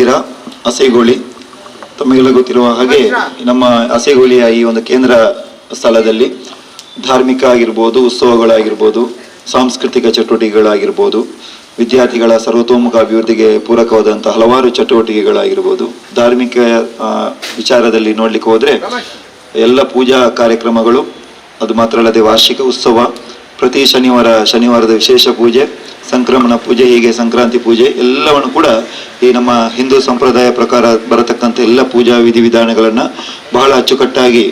ಮಂದಿರ ಅಸೇಗೋಳಿ. ತಮಗೆಲ್ಲ ಗೊತ್ತಿರುವ ಹಾಗೆ ನಮ್ಮ ಅಸೇಗೋಳಿಯ ಈ ಒಂದು ಕೇಂದ್ರ ಸ್ಥಳದಲ್ಲಿ ಧಾರ್ಮಿಕ ಆಗಿರ್ಬೋದು, ಉತ್ಸವಗಳಾಗಿರ್ಬೋದು, ಸಾಂಸ್ಕೃತಿಕ ಚಟುವಟಿಕೆಗಳಾಗಿರ್ಬೋದು, ವಿದ್ಯಾರ್ಥಿಗಳ ಸರ್ವತೋಮುಖ ಅಭಿವೃದ್ಧಿಗೆ ಪೂರಕವಾದಂತಹ ಹಲವಾರು ಚಟುವಟಿಕೆಗಳಾಗಿರ್ಬೋದು, ಧಾರ್ಮಿಕ ವಿಚಾರದಲ್ಲಿ ನೋಡ್ಲಿಕ್ಕೆ ಹೋದ್ರೆ ಎಲ್ಲ ಪೂಜಾ ಕಾರ್ಯಕ್ರಮಗಳು, ಅದು ಮಾತ್ರ ಅಲ್ಲದೆ ವಾರ್ಷಿಕ ಉತ್ಸವ, ಪ್ರತಿ ಶನಿವಾರದ ವಿಶೇಷ ಪೂಜೆ, ಸಂಕ್ರಮಣ ಪೂಜೆ, ಹೀಗೆ ಸಂಕ್ರಾಂತಿ ಪೂಜೆ ಎಲ್ಲವನ್ನು ಕೂಡ ಈ ನಮ್ಮ ಹಿಂದೂ ಸಂಪ್ರದಾಯ ಪ್ರಕಾರ ಬರತಕ್ಕಂಥ ಎಲ್ಲ ಪೂಜಾ ವಿಧಿವಿಧಾನಗಳನ್ನ ಬಹಳ ಅಚ್ಚುಕಟ್ಟಾಗಿ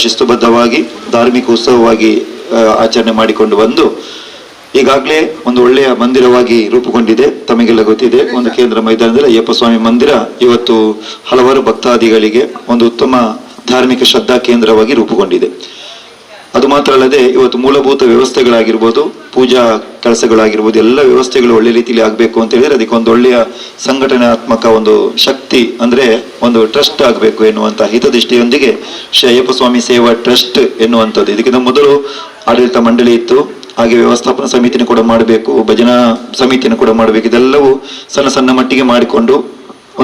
ಶಿಸ್ತುಬದ್ಧವಾಗಿ ಧಾರ್ಮಿಕ ಉತ್ಸವವಾಗಿ ಆಚರಣೆ ಮಾಡಿಕೊಂಡು ಬಂದು ಈಗಾಗಲೇ ಒಂದು ಒಳ್ಳೆಯ ಮಂದಿರವಾಗಿ ರೂಪುಗೊಂಡಿದೆ. ತಮಗೆಲ್ಲ ಗೊತ್ತಿದೆ, ಒಂದು ಕೇಂದ್ರ ಮೈದಾನದಲ್ಲಿ ಅಯ್ಯಪ್ಪ ಸ್ವಾಮಿ ಮಂದಿರ ಇವತ್ತು ಹಲವಾರು ಭಕ್ತಾದಿಗಳಿಗೆ ಒಂದು ಉತ್ತಮ ಧಾರ್ಮಿಕ ಶ್ರದ್ಧಾ ಕೇಂದ್ರವಾಗಿ ರೂಪುಗೊಂಡಿದೆ. ಅದು ಮಾತ್ರ ಅಲ್ಲದೆ ಇವತ್ತು ಮೂಲಭೂತ ವ್ಯವಸ್ಥೆಗಳಾಗಿರ್ಬೋದು, ಪೂಜಾ ಕೆಲಸಗಳಾಗಿರ್ಬೋದು, ಎಲ್ಲ ವ್ಯವಸ್ಥೆಗಳು ಒಳ್ಳೆ ರೀತಿಯಲ್ಲಿ ಆಗಬೇಕು ಅಂತ ಹೇಳಿದ್ರೆ ಅದಕ್ಕೆ ಒಂದು ಒಳ್ಳೆಯ ಸಂಘಟನಾತ್ಮಕ ಒಂದು ಶಕ್ತಿ, ಅಂದ್ರೆ ಒಂದು ಟ್ರಸ್ಟ್ ಆಗಬೇಕು ಎನ್ನುವಂತಹ ಹಿತದೃಷ್ಟಿಯೊಂದಿಗೆ ಶ್ರೀ ಅಯ್ಯಪ್ಪ ಸ್ವಾಮಿ ಸೇವಾ ಟ್ರಸ್ಟ್ ಎನ್ನುವಂಥದ್ದು. ಇದಕ್ಕಿಂತ ಮೊದಲು ಆಡಳಿತ ಮಂಡಳಿ ಇತ್ತು, ಹಾಗೆ ವ್ಯವಸ್ಥಾಪನಾ ಸಮಿತಿನ ಕೂಡ ಮಾಡಬೇಕು, ಭಜನಾ ಸಮಿತಿಯನ್ನು ಕೂಡ ಮಾಡಬೇಕು. ಇದೆಲ್ಲವೂ ಸಣ್ಣ ಸಣ್ಣ ಮಟ್ಟಿಗೆ ಮಾಡಿಕೊಂಡು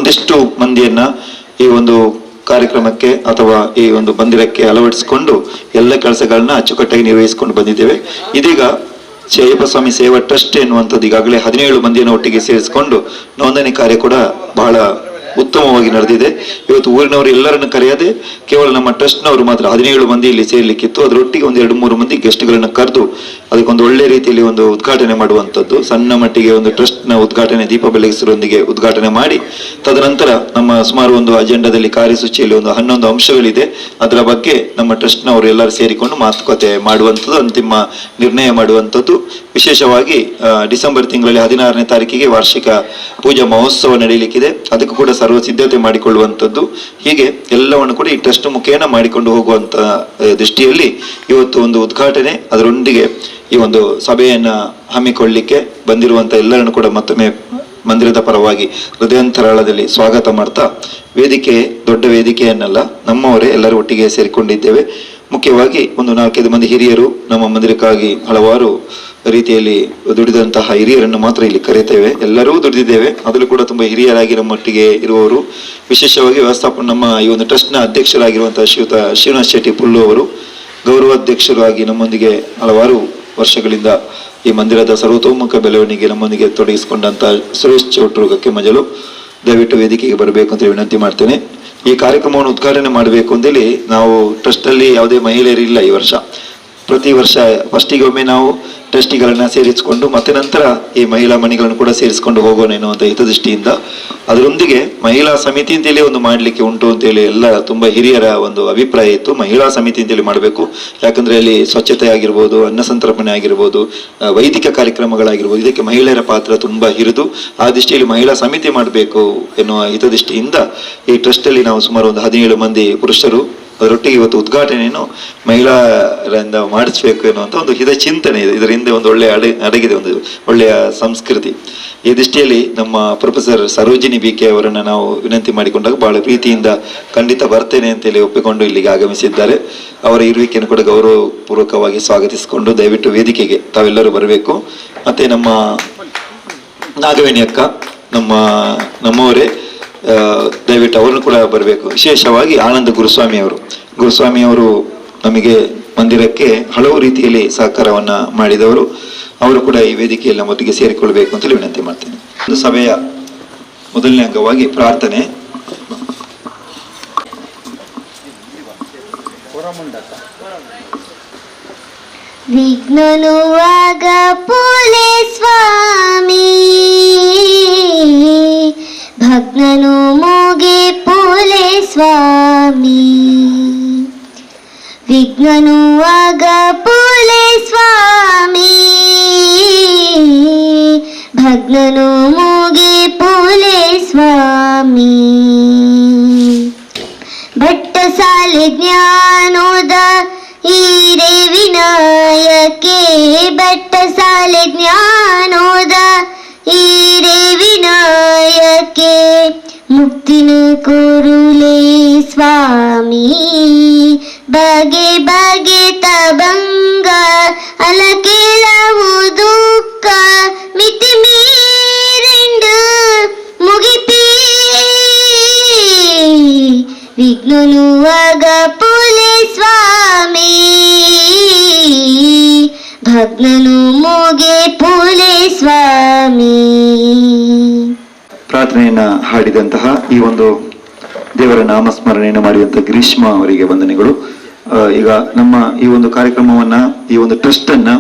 ಒಂದಿಷ್ಟು ಮಂದಿಯನ್ನ ಈ ಒಂದು ಕಾರ್ಯಕ್ರಮಕ್ಕೆ ಅಥವಾ ಈ ಒಂದು ಮಂದಿರಕ್ಕೆ ಅಳವಡಿಸಿಕೊಂಡು ಎಲ್ಲ ಕೆಲಸಗಳನ್ನ ಅಚ್ಚುಕಟ್ಟಾಗಿ ನಿರ್ವಹಿಸಿಕೊಂಡು ಬಂದಿದ್ದೇವೆ. ಇದೀಗ ಶ್ರೀ ಅಯ್ಯಪ್ಪ ಸ್ವಾಮಿ ಸೇವಾ ಟ್ರಸ್ಟ್ ಎನ್ನುವಂಥದ್ದು ಈಗಾಗಲೇ 17 ಮಂದಿಯನ್ನು ಒಟ್ಟಿಗೆ ಸೇರಿಸಿಕೊಂಡು ನೋಂದಣಿ ಕಾರ್ಯ ಕೂಡ ಬಹಳ ಉತ್ತಮವಾಗಿ ನಡೆದಿದೆ. ಇವತ್ತು ಊರಿನವರು ಎಲ್ಲರನ್ನು ಕರೆಯದೆ ಕೇವಲ ನಮ್ಮ ಟ್ರಸ್ಟ್ನವರು ಮಾತ್ರ 17 ಮಂದಿ ಇಲ್ಲಿ ಸೇರ್ಲಿಕ್ಕಿತ್ತು. ಅದರೊಟ್ಟಿಗೆ ಒಂದು 2-3 ಮಂದಿ ಗೆಸ್ಟ್ಗಳನ್ನ ಕರೆದು ಅದಕ್ಕೊಂದು ಒಳ್ಳೆ ರೀತಿಯಲ್ಲಿ ಒಂದು ಉದ್ಘಾಟನೆ ಮಾಡುವಂಥದ್ದು, ಸಣ್ಣ ಮಟ್ಟಿಗೆ ಒಂದು ಟ್ರಸ್ಟ್ನ ಉದ್ಘಾಟನೆ ದೀಪ ಬೆಳಗಿಸರೊಂದಿಗೆ ಉದ್ಘಾಟನೆ ಮಾಡಿ, ತದನಂತರ ನಮ್ಮ ಸುಮಾರು ಒಂದು ಅಜೆಂಡಾದಲ್ಲಿ ಕಾರ್ಯಸೂಚಿಯಲ್ಲಿ ಒಂದು 11 ಅಂಶಗಳಿದೆ. ಅದರ ಬಗ್ಗೆ ನಮ್ಮ ಟ್ರಸ್ಟ್ನವರು ಎಲ್ಲರೂ ಸೇರಿಕೊಂಡು ಮಾತುಕತೆ ಮಾಡುವಂಥದ್ದು, ಅಂತಿಮ ನಿರ್ಣಯ ಮಾಡುವಂಥದ್ದು. ವಿಶೇಷವಾಗಿ ಡಿಸೆಂಬರ್ ತಿಂಗಳಲ್ಲಿ 16ನೇ ತಾರೀಕಿಗೆ ವಾರ್ಷಿಕ ಪೂಜಾ ಮಹೋತ್ಸವ ನಡೆಯಲಿಕ್ಕಿದೆ. ಅದಕ್ಕೂ ಕೂಡ ಸರ್ವ ಸಿದ್ಧತೆ ಮಾಡಿಕೊಳ್ಳುವಂಥದ್ದು. ಹೀಗೆ ಎಲ್ಲವನ್ನು ಕೂಡ ಈ ಟ್ರಸ್ಟ್ ಮುಖೇನ ಮಾಡಿಕೊಂಡು ಹೋಗುವಂತ ದೃಷ್ಟಿಯಲ್ಲಿ ಇವತ್ತು ಒಂದು ಉದ್ಘಾಟನೆ, ಅದರೊಂದಿಗೆ ಈ ಒಂದು ಸಭೆಯನ್ನ ಹಮ್ಮಿಕೊಳ್ಳಲಿಕ್ಕೆ ಬಂದಿರುವಂತ ಎಲ್ಲರನ್ನು ಕೂಡ ಮತ್ತೊಮ್ಮೆ ಮಂದಿರದ ಪರವಾಗಿ ಹೃದಯಾಂತರಾಳದಲ್ಲಿ ಸ್ವಾಗತ ಮಾಡ್ತಾ, ವೇದಿಕೆ ದೊಡ್ಡ ವೇದಿಕೆಯನ್ನಲ್ಲ, ನಮ್ಮವರೇ ಎಲ್ಲರೂ ಒಟ್ಟಿಗೆ ಸೇರಿಕೊಂಡಿದ್ದೇವೆ. ಮುಖ್ಯವಾಗಿ ಒಂದು 4-5 ಮಂದಿ ಹಿರಿಯರು ನಮ್ಮ ಮಂದಿರಕ್ಕಾಗಿ ಹಲವಾರು ರೀತಿಯಲ್ಲಿ ದುಡಿದಂತಹ ಹಿರಿಯರನ್ನು ಮಾತ್ರ ಇಲ್ಲಿ ಕರೆಯುತ್ತೇವೆ. ಎಲ್ಲರೂ ದುಡಿದಿದ್ದೇವೆ, ಅದರಲ್ಲೂ ಕೂಡ ತುಂಬಾ ಹಿರಿಯರಾಗಿ ನಮ್ಮೊಟ್ಟಿಗೆ ಇರುವವರು. ವಿಶೇಷವಾಗಿ ವ್ಯವಸ್ಥಾಪನ ನಮ್ಮ ಈ ಒಂದು ಟ್ರಸ್ಟ್ನ ಅಧ್ಯಕ್ಷರಾಗಿರುವಂತಹ ಶ್ರೀಯುತ ಶ್ರೀನಿವಾಸ್ ಶೆಟ್ಟಿ ಪುಲ್ಲು ಅವರು ಗೌರವಾಧ್ಯಕ್ಷರಾಗಿ ನಮ್ಮೊಂದಿಗೆ ಹಲವಾರು ವರ್ಷಗಳಿಂದ ಈ ಮಂದಿರದ ಸರ್ವತೋಮುಖ ಬೆಳವಣಿಗೆ ನಮ್ಮೊಂದಿಗೆ ತೊಡಗಿಸಿಕೊಂಡಂತ ಸುರೇಶ್ ಚೌಟ್ರು ಗಕ್ಕೆ ಮಜಲು ದಯವಿಟ್ಟು ವೇದಿಕೆಗೆ ಬರಬೇಕು ಅಂತ ವಿನಂತಿ ಮಾಡ್ತೇನೆ. ಈ ಕಾರ್ಯಕ್ರಮವನ್ನು ಉದ್ಘಾಟನೆ ಮಾಡಬೇಕು ಅಂತೇಳಿ ನಾವು ಟ್ರಸ್ಟ್ ಅಲ್ಲಿ ಯಾವುದೇ ಮಹಿಳೆಯರಿಲ್ಲ ಈ ವರ್ಷ. ಪ್ರತಿ ವರ್ಷ ಫಸ್ಟಿಗೆ ಒಮ್ಮೆ ನಾವು ಟ್ರಸ್ಟಿಗಳನ್ನ ಸೇರಿಸಿಕೊಂಡು ಮತ್ತೆ ನಂತರ ಈ ಮಹಿಳಾ ಮಣಿಗಳನ್ನು ಕೂಡ ಸೇರಿಸಿಕೊಂಡು ಹೋಗೋಣ ಎನ್ನುವಂತ ಹಿತದೃಷ್ಟಿಯಿಂದ, ಅದರೊಂದಿಗೆ ಮಹಿಳಾ ಸಮಿತಿ ಅಂತೇಳಿ ಒಂದು ಮಾಡ್ಲಿಕ್ಕೆ ಉಂಟು ಅಂತೇಳಿ ಎಲ್ಲ ತುಂಬಾ ಹಿರಿಯರ ಒಂದು ಅಭಿಪ್ರಾಯ ಇತ್ತು. ಮಹಿಳಾ ಸಮಿತಿ ಅಂತೇಳಿ ಮಾಡಬೇಕು, ಯಾಕಂದ್ರೆ ಅಲ್ಲಿ ಸ್ವಚ್ಛತೆ ಆಗಿರ್ಬೋದು, ಅನ್ನ ಸಂತರ್ಪಣೆ ಆಗಿರ್ಬೋದು, ವೈದಿಕ ಕಾರ್ಯಕ್ರಮಗಳಾಗಿರ್ಬೋದು, ಇದಕ್ಕೆ ಮಹಿಳೆಯರ ಪಾತ್ರ ತುಂಬಾ ಹಿರಿದು. ಆ ದೃಷ್ಟಿಯಲ್ಲಿ ಮಹಿಳಾ ಸಮಿತಿ ಮಾಡಬೇಕು ಎನ್ನುವ ಹಿತದೃಷ್ಟಿಯಿಂದ ಈ ಟ್ರಸ್ಟ್ ಅಲ್ಲಿ ನಾವು ಸುಮಾರು ಒಂದು 17 ಮಂದಿ ಪುರುಷರು, ಅದರೊಟ್ಟಿಗೆ ಇವತ್ತು ಉದ್ಘಾಟನೆಯನ್ನು ಮಹಿಳೆಯರಿಂದ ಮಾಡಿಸ್ಬೇಕು ಎನ್ನುವಂತ ಒಂದು ಹಿತ ಚಿಂತನೆ ಇದೆ. ಇದರಿಂದ ಒಂದು ಒಳ್ಳೆಯ ಅಡಗಿದೆ, ಒಂದು ಒಳ್ಳೆಯ ಸಂಸ್ಕೃತಿ. ಈ ದೃಷ್ಟಿಯಲ್ಲಿ ನಮ್ಮ ಪ್ರೊಫೆಸರ್ ಸರೋಜಿನಿ ಬಿಕೆ ಅವರನ್ನ ನಾವು ವಿನಂತಿ ಮಾಡಿಕೊಂಡಾಗ ಬಹಳ ಪ್ರೀತಿಯಿಂದ ಖಂಡಿತ ಬರ್ತೇನೆ ಅಂತೇಳಿ ಒಪ್ಪಿಕೊಂಡು ಇಲ್ಲಿಗೆ ಆಗಮಿಸಿದ್ದಾರೆ. ಅವರ ಇರುವಿಕೆಯನ್ನು ಕೂಡ ಗೌರವಪೂರ್ವಕವಾಗಿ ಸ್ವಾಗತಿಸಿಕೊಂಡು ದಯವಿಟ್ಟು ವೇದಿಕೆಗೆ ತಾವೆಲ್ಲರೂ ಬರಬೇಕು. ಮತ್ತೆ ನಮ್ಮ ನಾಗವೇಣಿ ಅಕ್ಕ ನಮ್ಮವರೇ, ದಯವಿಟ್ಟು ಅವರನ್ನು ಕೂಡ ಬರಬೇಕು. ವಿಶೇಷವಾಗಿ ಆನಂದ ಗುರುಸ್ವಾಮಿ ಅವರು ನಮಗೆ ಮಂದಿರಕ್ಕೆ ಹಲವು ರೀತಿಯಲ್ಲಿ ಸಹಕಾರವನ್ನ ಮಾಡಿದವರು. ಅವರು ಕೂಡ ಈ ವೇದಿಕೆಯಲ್ಲಿ ನಮ್ಮೊಟ್ಟಿಗೆ ಸೇರಿಕೊಳ್ಬೇಕು ಅಂತೇಳಿ ವಿನಂತಿ ಮಾಡ್ತೇನೆ. ಒಂದು ಸಭೆಯ ಮೊದಲನೇ ಅಂಗವಾಗಿ ಪ್ರಾರ್ಥನೆ. ವಿಘ್ನನುವಾಗ ಪೋಲೆ ಸ್ವಾಮಿ, ಭಗ್ನನು ಮೋಗೆ ಪೋಲೆ ಸ್ವಾಮಿ. ವಿಘ್ನನುವಾಗ ಪೋಲೆ ಸ್ವಾಮಿ, ಭಗ್ನನು ಮೋಗೆ ಪೋಲೆ ಸ್ವಾಮಿ. ಭಟ್ಟ ಸಾಲೆ ಜ್ಞಾನೋದ ಈರೆ ವಿನಾಯಕೆ, ಭಟ್ಟ ಸಾಲೆ ಜ್ಞಾನೋದ ಈರೆ ವಿನಾಯಕೆ. ಮುಕ್ತಿನು ಕೊರುಲೆ ಸ್ವಾಮಿ, ಬಗೆ ಬಗೆ ತಬಂಗ ಅಲಕೆಲವು ದುಃಖ ಮಿತಿ ಮೀರೆಂಡು ಮುಗಿಪೀರೆ ವಿಘ್ನನುವಾಗ ಪುಲೆ ಸ್ವಾಮಿ ಭಗ್ನನು ಮೂಗೆ ಪುಲೆ ಸ್ವಾಮಿ. ಪ್ರಾರ್ಥನೆಯನ್ನ ಹಾಡಿದಂತಹ ಈ ಒಂದು ದೇವರ ನಾಮಸ್ಮರಣೆಯನ್ನು ಮಾಡಿದಂತಹ ಗ್ರೀಷ್ಮ ಅವರಿಗೆ ವಂದನೆಗಳು. ಈಗ ನಮ್ಮ ಈ ಒಂದು ಕಾರ್ಯಕ್ರಮವನ್ನ, ಈ ಒಂದು ಟ್ರಸ್ಟ್ ಅನ್ನ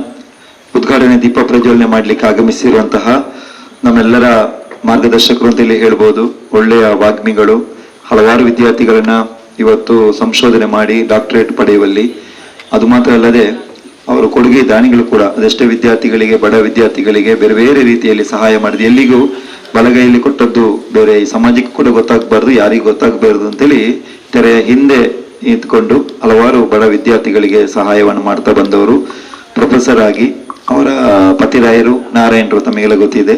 ಉದ್ಘಾಟನೆ ದೀಪ ಪ್ರಜ್ವಲನೆ ಮಾಡ್ಲಿಕ್ಕೆ ಆಗಮಿಸಿರುವಂತಹ ನಮ್ಮೆಲ್ಲರ ಮಾರ್ಗದರ್ಶಕರು ಅಂತ ಇಲ್ಲಿ ಹೇಳ್ಬೋದು. ಒಳ್ಳೆಯ ವಾಗ್ಮಿಗಳು, ಹಲವಾರು ವಿದ್ಯಾರ್ಥಿಗಳನ್ನ ಇವತ್ತು ಸಂಶೋಧನೆ ಮಾಡಿ ಡಾಕ್ಟರೇಟ್ ಪಡೆಯುವಲ್ಲಿ, ಅದು ಮಾತ್ರ ಅಲ್ಲದೆ ಅವರು ಕೊಡುಗೆ ದಾನಿಗಳು ಕೂಡ. ಅದೆಷ್ಟೇ ವಿದ್ಯಾರ್ಥಿಗಳಿಗೆ, ಬಡ ವಿದ್ಯಾರ್ಥಿಗಳಿಗೆ ಬೇರೆ ಬೇರೆ ರೀತಿಯಲ್ಲಿ ಸಹಾಯ ಮಾಡಿದೆ. ಎಲ್ಲಿಗೂ ಬಲಗೈಯಲ್ಲಿ ಕೊಟ್ಟದ್ದು ಬೇರೆ, ಈ ಸಮಾಜಕ್ಕೆ ಕೂಡ ಗೊತ್ತಾಗಬಾರ್ದು, ಯಾರಿಗೂ ಗೊತ್ತಾಗಬಾರ್ದು ಅಂತೇಳಿ ತೆರೆಯ ಹಿಂದೆ ನಿಂತ್ಕೊಂಡು ಹಲವಾರು ಬಡ ವಿದ್ಯಾರ್ಥಿಗಳಿಗೆ ಸಹಾಯವನ್ನು ಮಾಡ್ತಾ ಬಂದವರು. ಪ್ರೊಫೆಸರ್ ಆಗಿ ಅವರ ಪತಿರಾಯರು ನಾರಾಯಣರು ತಮಗೆಲ್ಲ ಗೊತ್ತಿದೆ.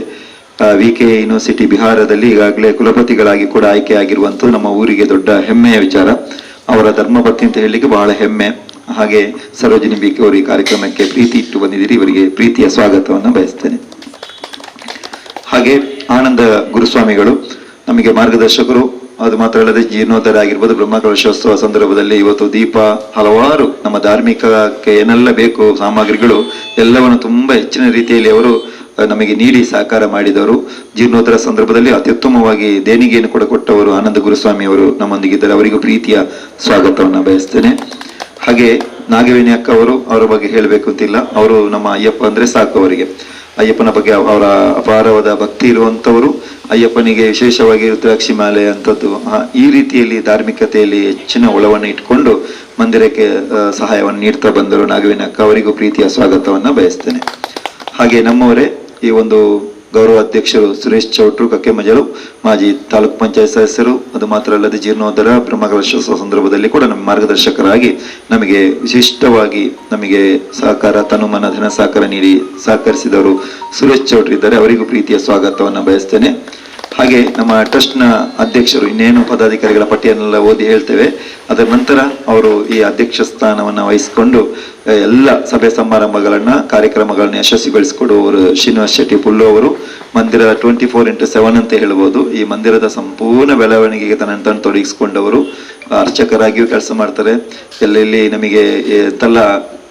VK ಯೂನಿವರ್ಸಿಟಿ ಬಿಹಾರದಲ್ಲಿ ಈಗಾಗಲೇ ಕುಲಪತಿಗಳಾಗಿ ಕೂಡ ಆಯ್ಕೆ ಆಗಿರುವಂತ ನಮ್ಮ ಊರಿಗೆ ದೊಡ್ಡ ಹೆಮ್ಮೆಯ ವಿಚಾರ. ಅವರ ಧರ್ಮಪತ್ನಿ ಅಂತ ಹೇಳಲಿಕ್ಕೆ ಬಹಳ ಹೆಮ್ಮೆ. ಹಾಗೆ ಸರೋಜಿನಿ BK ಅವರು ಈ ಕಾರ್ಯಕ್ರಮಕ್ಕೆ ಪ್ರೀತಿ ಇಟ್ಟು ಬಂದಿದ್ದೀರಿ, ಇವರಿಗೆ ಪ್ರೀತಿಯ ಸ್ವಾಗತವನ್ನು ಬಯಸ್ತೇನೆ. ಹಾಗೆ ಆನಂದ ಗುರುಸ್ವಾಮಿಗಳು ನಮಗೆ ಮಾರ್ಗದರ್ಶಕರು. ಅದು ಮಾತ್ರ ಅಲ್ಲದೆ ಜೀರ್ಣೋದ್ಧಾರ ಆಗಿರ್ಬೋದು, ಬ್ರಹ್ಮಕಲಶೋತ್ಸವ ಸಂದರ್ಭದಲ್ಲಿ ಇವತ್ತು ದೀಪ, ಹಲವಾರು ನಮ್ಮ ಧಾರ್ಮಿಕಕ್ಕೆ ಏನೆಲ್ಲ ಬೇಕು ಸಾಮಗ್ರಿಗಳು ಎಲ್ಲವನ್ನು ತುಂಬಾ ಹೆಚ್ಚಿನ ರೀತಿಯಲ್ಲಿ ಅವರು ನಮಗೆ ನೀಡಿ ಸಹಕಾರ ಮಾಡಿದವರು. ಜೀರ್ಣೋದ್ಧಾರ ಸಂದರ್ಭದಲ್ಲಿ ಅತ್ಯುತ್ತಮವಾಗಿ ದೇಣಿಗೆಯನ್ನು ಕೂಡ ಕೊಟ್ಟವರು ಆನಂದ ಗುರುಸ್ವಾಮಿ ಅವರು ನಮ್ಮೊಂದಿಗಿದ್ದಾರೆ. ಅವರಿಗೂ ಪ್ರೀತಿಯ ಸ್ವಾಗತವನ್ನು ಬಯಸ್ತೇನೆ. ಹಾಗೆ ನಾಗವೇಣಿ ಅಕ್ಕ ಅವರು, ಅವರ ಬಗ್ಗೆ ಹೇಳಬೇಕು ಅಂತಿಲ್ಲ. ಅವರು ನಮ್ಮ ಅಯ್ಯಪ್ಪ ಅಂದ್ರೆ ಸಾಕು ಅವರಿಗೆ. ಅಯ್ಯಪ್ಪನ ಬಗ್ಗೆ ಅವರ ಅಪಾರವಾದ ಭಕ್ತಿ ಇರುವಂತವರು. ಅಯ್ಯಪ್ಪನಿಗೆ ವಿಶೇಷವಾಗಿ ರುದ್ರಾಕ್ಷಿ ಮಾಲೆ ಅಂತದ್ದು, ಈ ರೀತಿಯಲ್ಲಿ ಧಾರ್ಮಿಕತೆಯಲ್ಲಿ ಹೆಚ್ಚಿನ ಒಳವನ್ನು ಇಟ್ಕೊಂಡು ಮಂದಿರಕ್ಕೆ ಸಹಾಯವನ್ನು ನೀಡ್ತಾ ಬಂದರು ನಾಗವೇಣಿ ಅಕ್ಕ. ಅವರಿಗೂ ಪ್ರೀತಿಯ ಸ್ವಾಗತವನ್ನ ಬಯಸ್ತೇನೆ. ಹಾಗೆ ನಮ್ಮವರೇ ಈ ಒಂದು ಗೌರವ ಅಧ್ಯಕ್ಷರು ಸುರೇಶ್ ಚೌಟ್ರು ಕಕ್ಕೆಮಜಲು, ಮಾಜಿ ತಾಲೂಕು ಪಂಚಾಯತ್ ಸದಸ್ಯರು. ಅದು ಮಾತ್ರ ಅಲ್ಲದೆ ಜೀರ್ಣೋದ್ಧಾರ ಬ್ರಹ್ಮಕಲಶೋತ್ಸವ ಸಂದರ್ಭದಲ್ಲಿ ಕೂಡ ನಮ್ಮ ಮಾರ್ಗದರ್ಶಕರಾಗಿ ನಮಗೆ ವಿಶಿಷ್ಟವಾಗಿ ನಮಗೆ ಸಹಕಾರ, ತನುಮನ ಧನ ಸಹಕಾರ ನೀಡಿ ಸಹಕರಿಸಿದವರು ಸುರೇಶ್ ಚೌಟ್ರು ಇದ್ದಾರೆ. ಅವರಿಗೂ ಪ್ರೀತಿಯ ಸ್ವಾಗತವನ್ನು ಬಯಸ್ತೇನೆ. ಹಾಗೆ ನಮ್ಮ ಟ್ರಸ್ಟ್ ನ ಅಧ್ಯಕ್ಷರು, ಇನ್ನೇನು ಪದಾಧಿಕಾರಿಗಳ ಪಟ್ಟಿಯನ್ನೆಲ್ಲ ಓದಿ ಹೇಳ್ತೇವೆ, ಅದರ ನಂತರ ಅವರು ಈ ಅಧ್ಯಕ್ಷ ಸ್ಥಾನವನ್ನು ವಹಿಸಿಕೊಂಡು ಎಲ್ಲ ಸಭೆ ಸಮಾರಂಭಗಳನ್ನ, ಕಾರ್ಯಕ್ರಮಗಳನ್ನ ಯಶಸ್ವಿಗೊಳಿಸಿಕೊಡುವವರು ಶ್ರೀನಿವಾಸ್ ಶೆಟ್ಟಿ ಪುಲ್ಲು ಅವರು. ಮಂದಿರ 24x7 ಅಂತ ಹೇಳ್ಬೋದು. ಈ ಮಂದಿರದ ಸಂಪೂರ್ಣ ಬೆಳವಣಿಗೆಗೆ ತನ್ನನ್ನು ತೊಡಗಿಸಿಕೊಂಡವರು. ಅರ್ಚಕರಾಗಿಯೂ ಕೆಲಸ ಮಾಡ್ತಾರೆ. ಎಲ್ಲೆಲ್ಲಿ ನಮಗೆ ಎಂತೆಲ್ಲ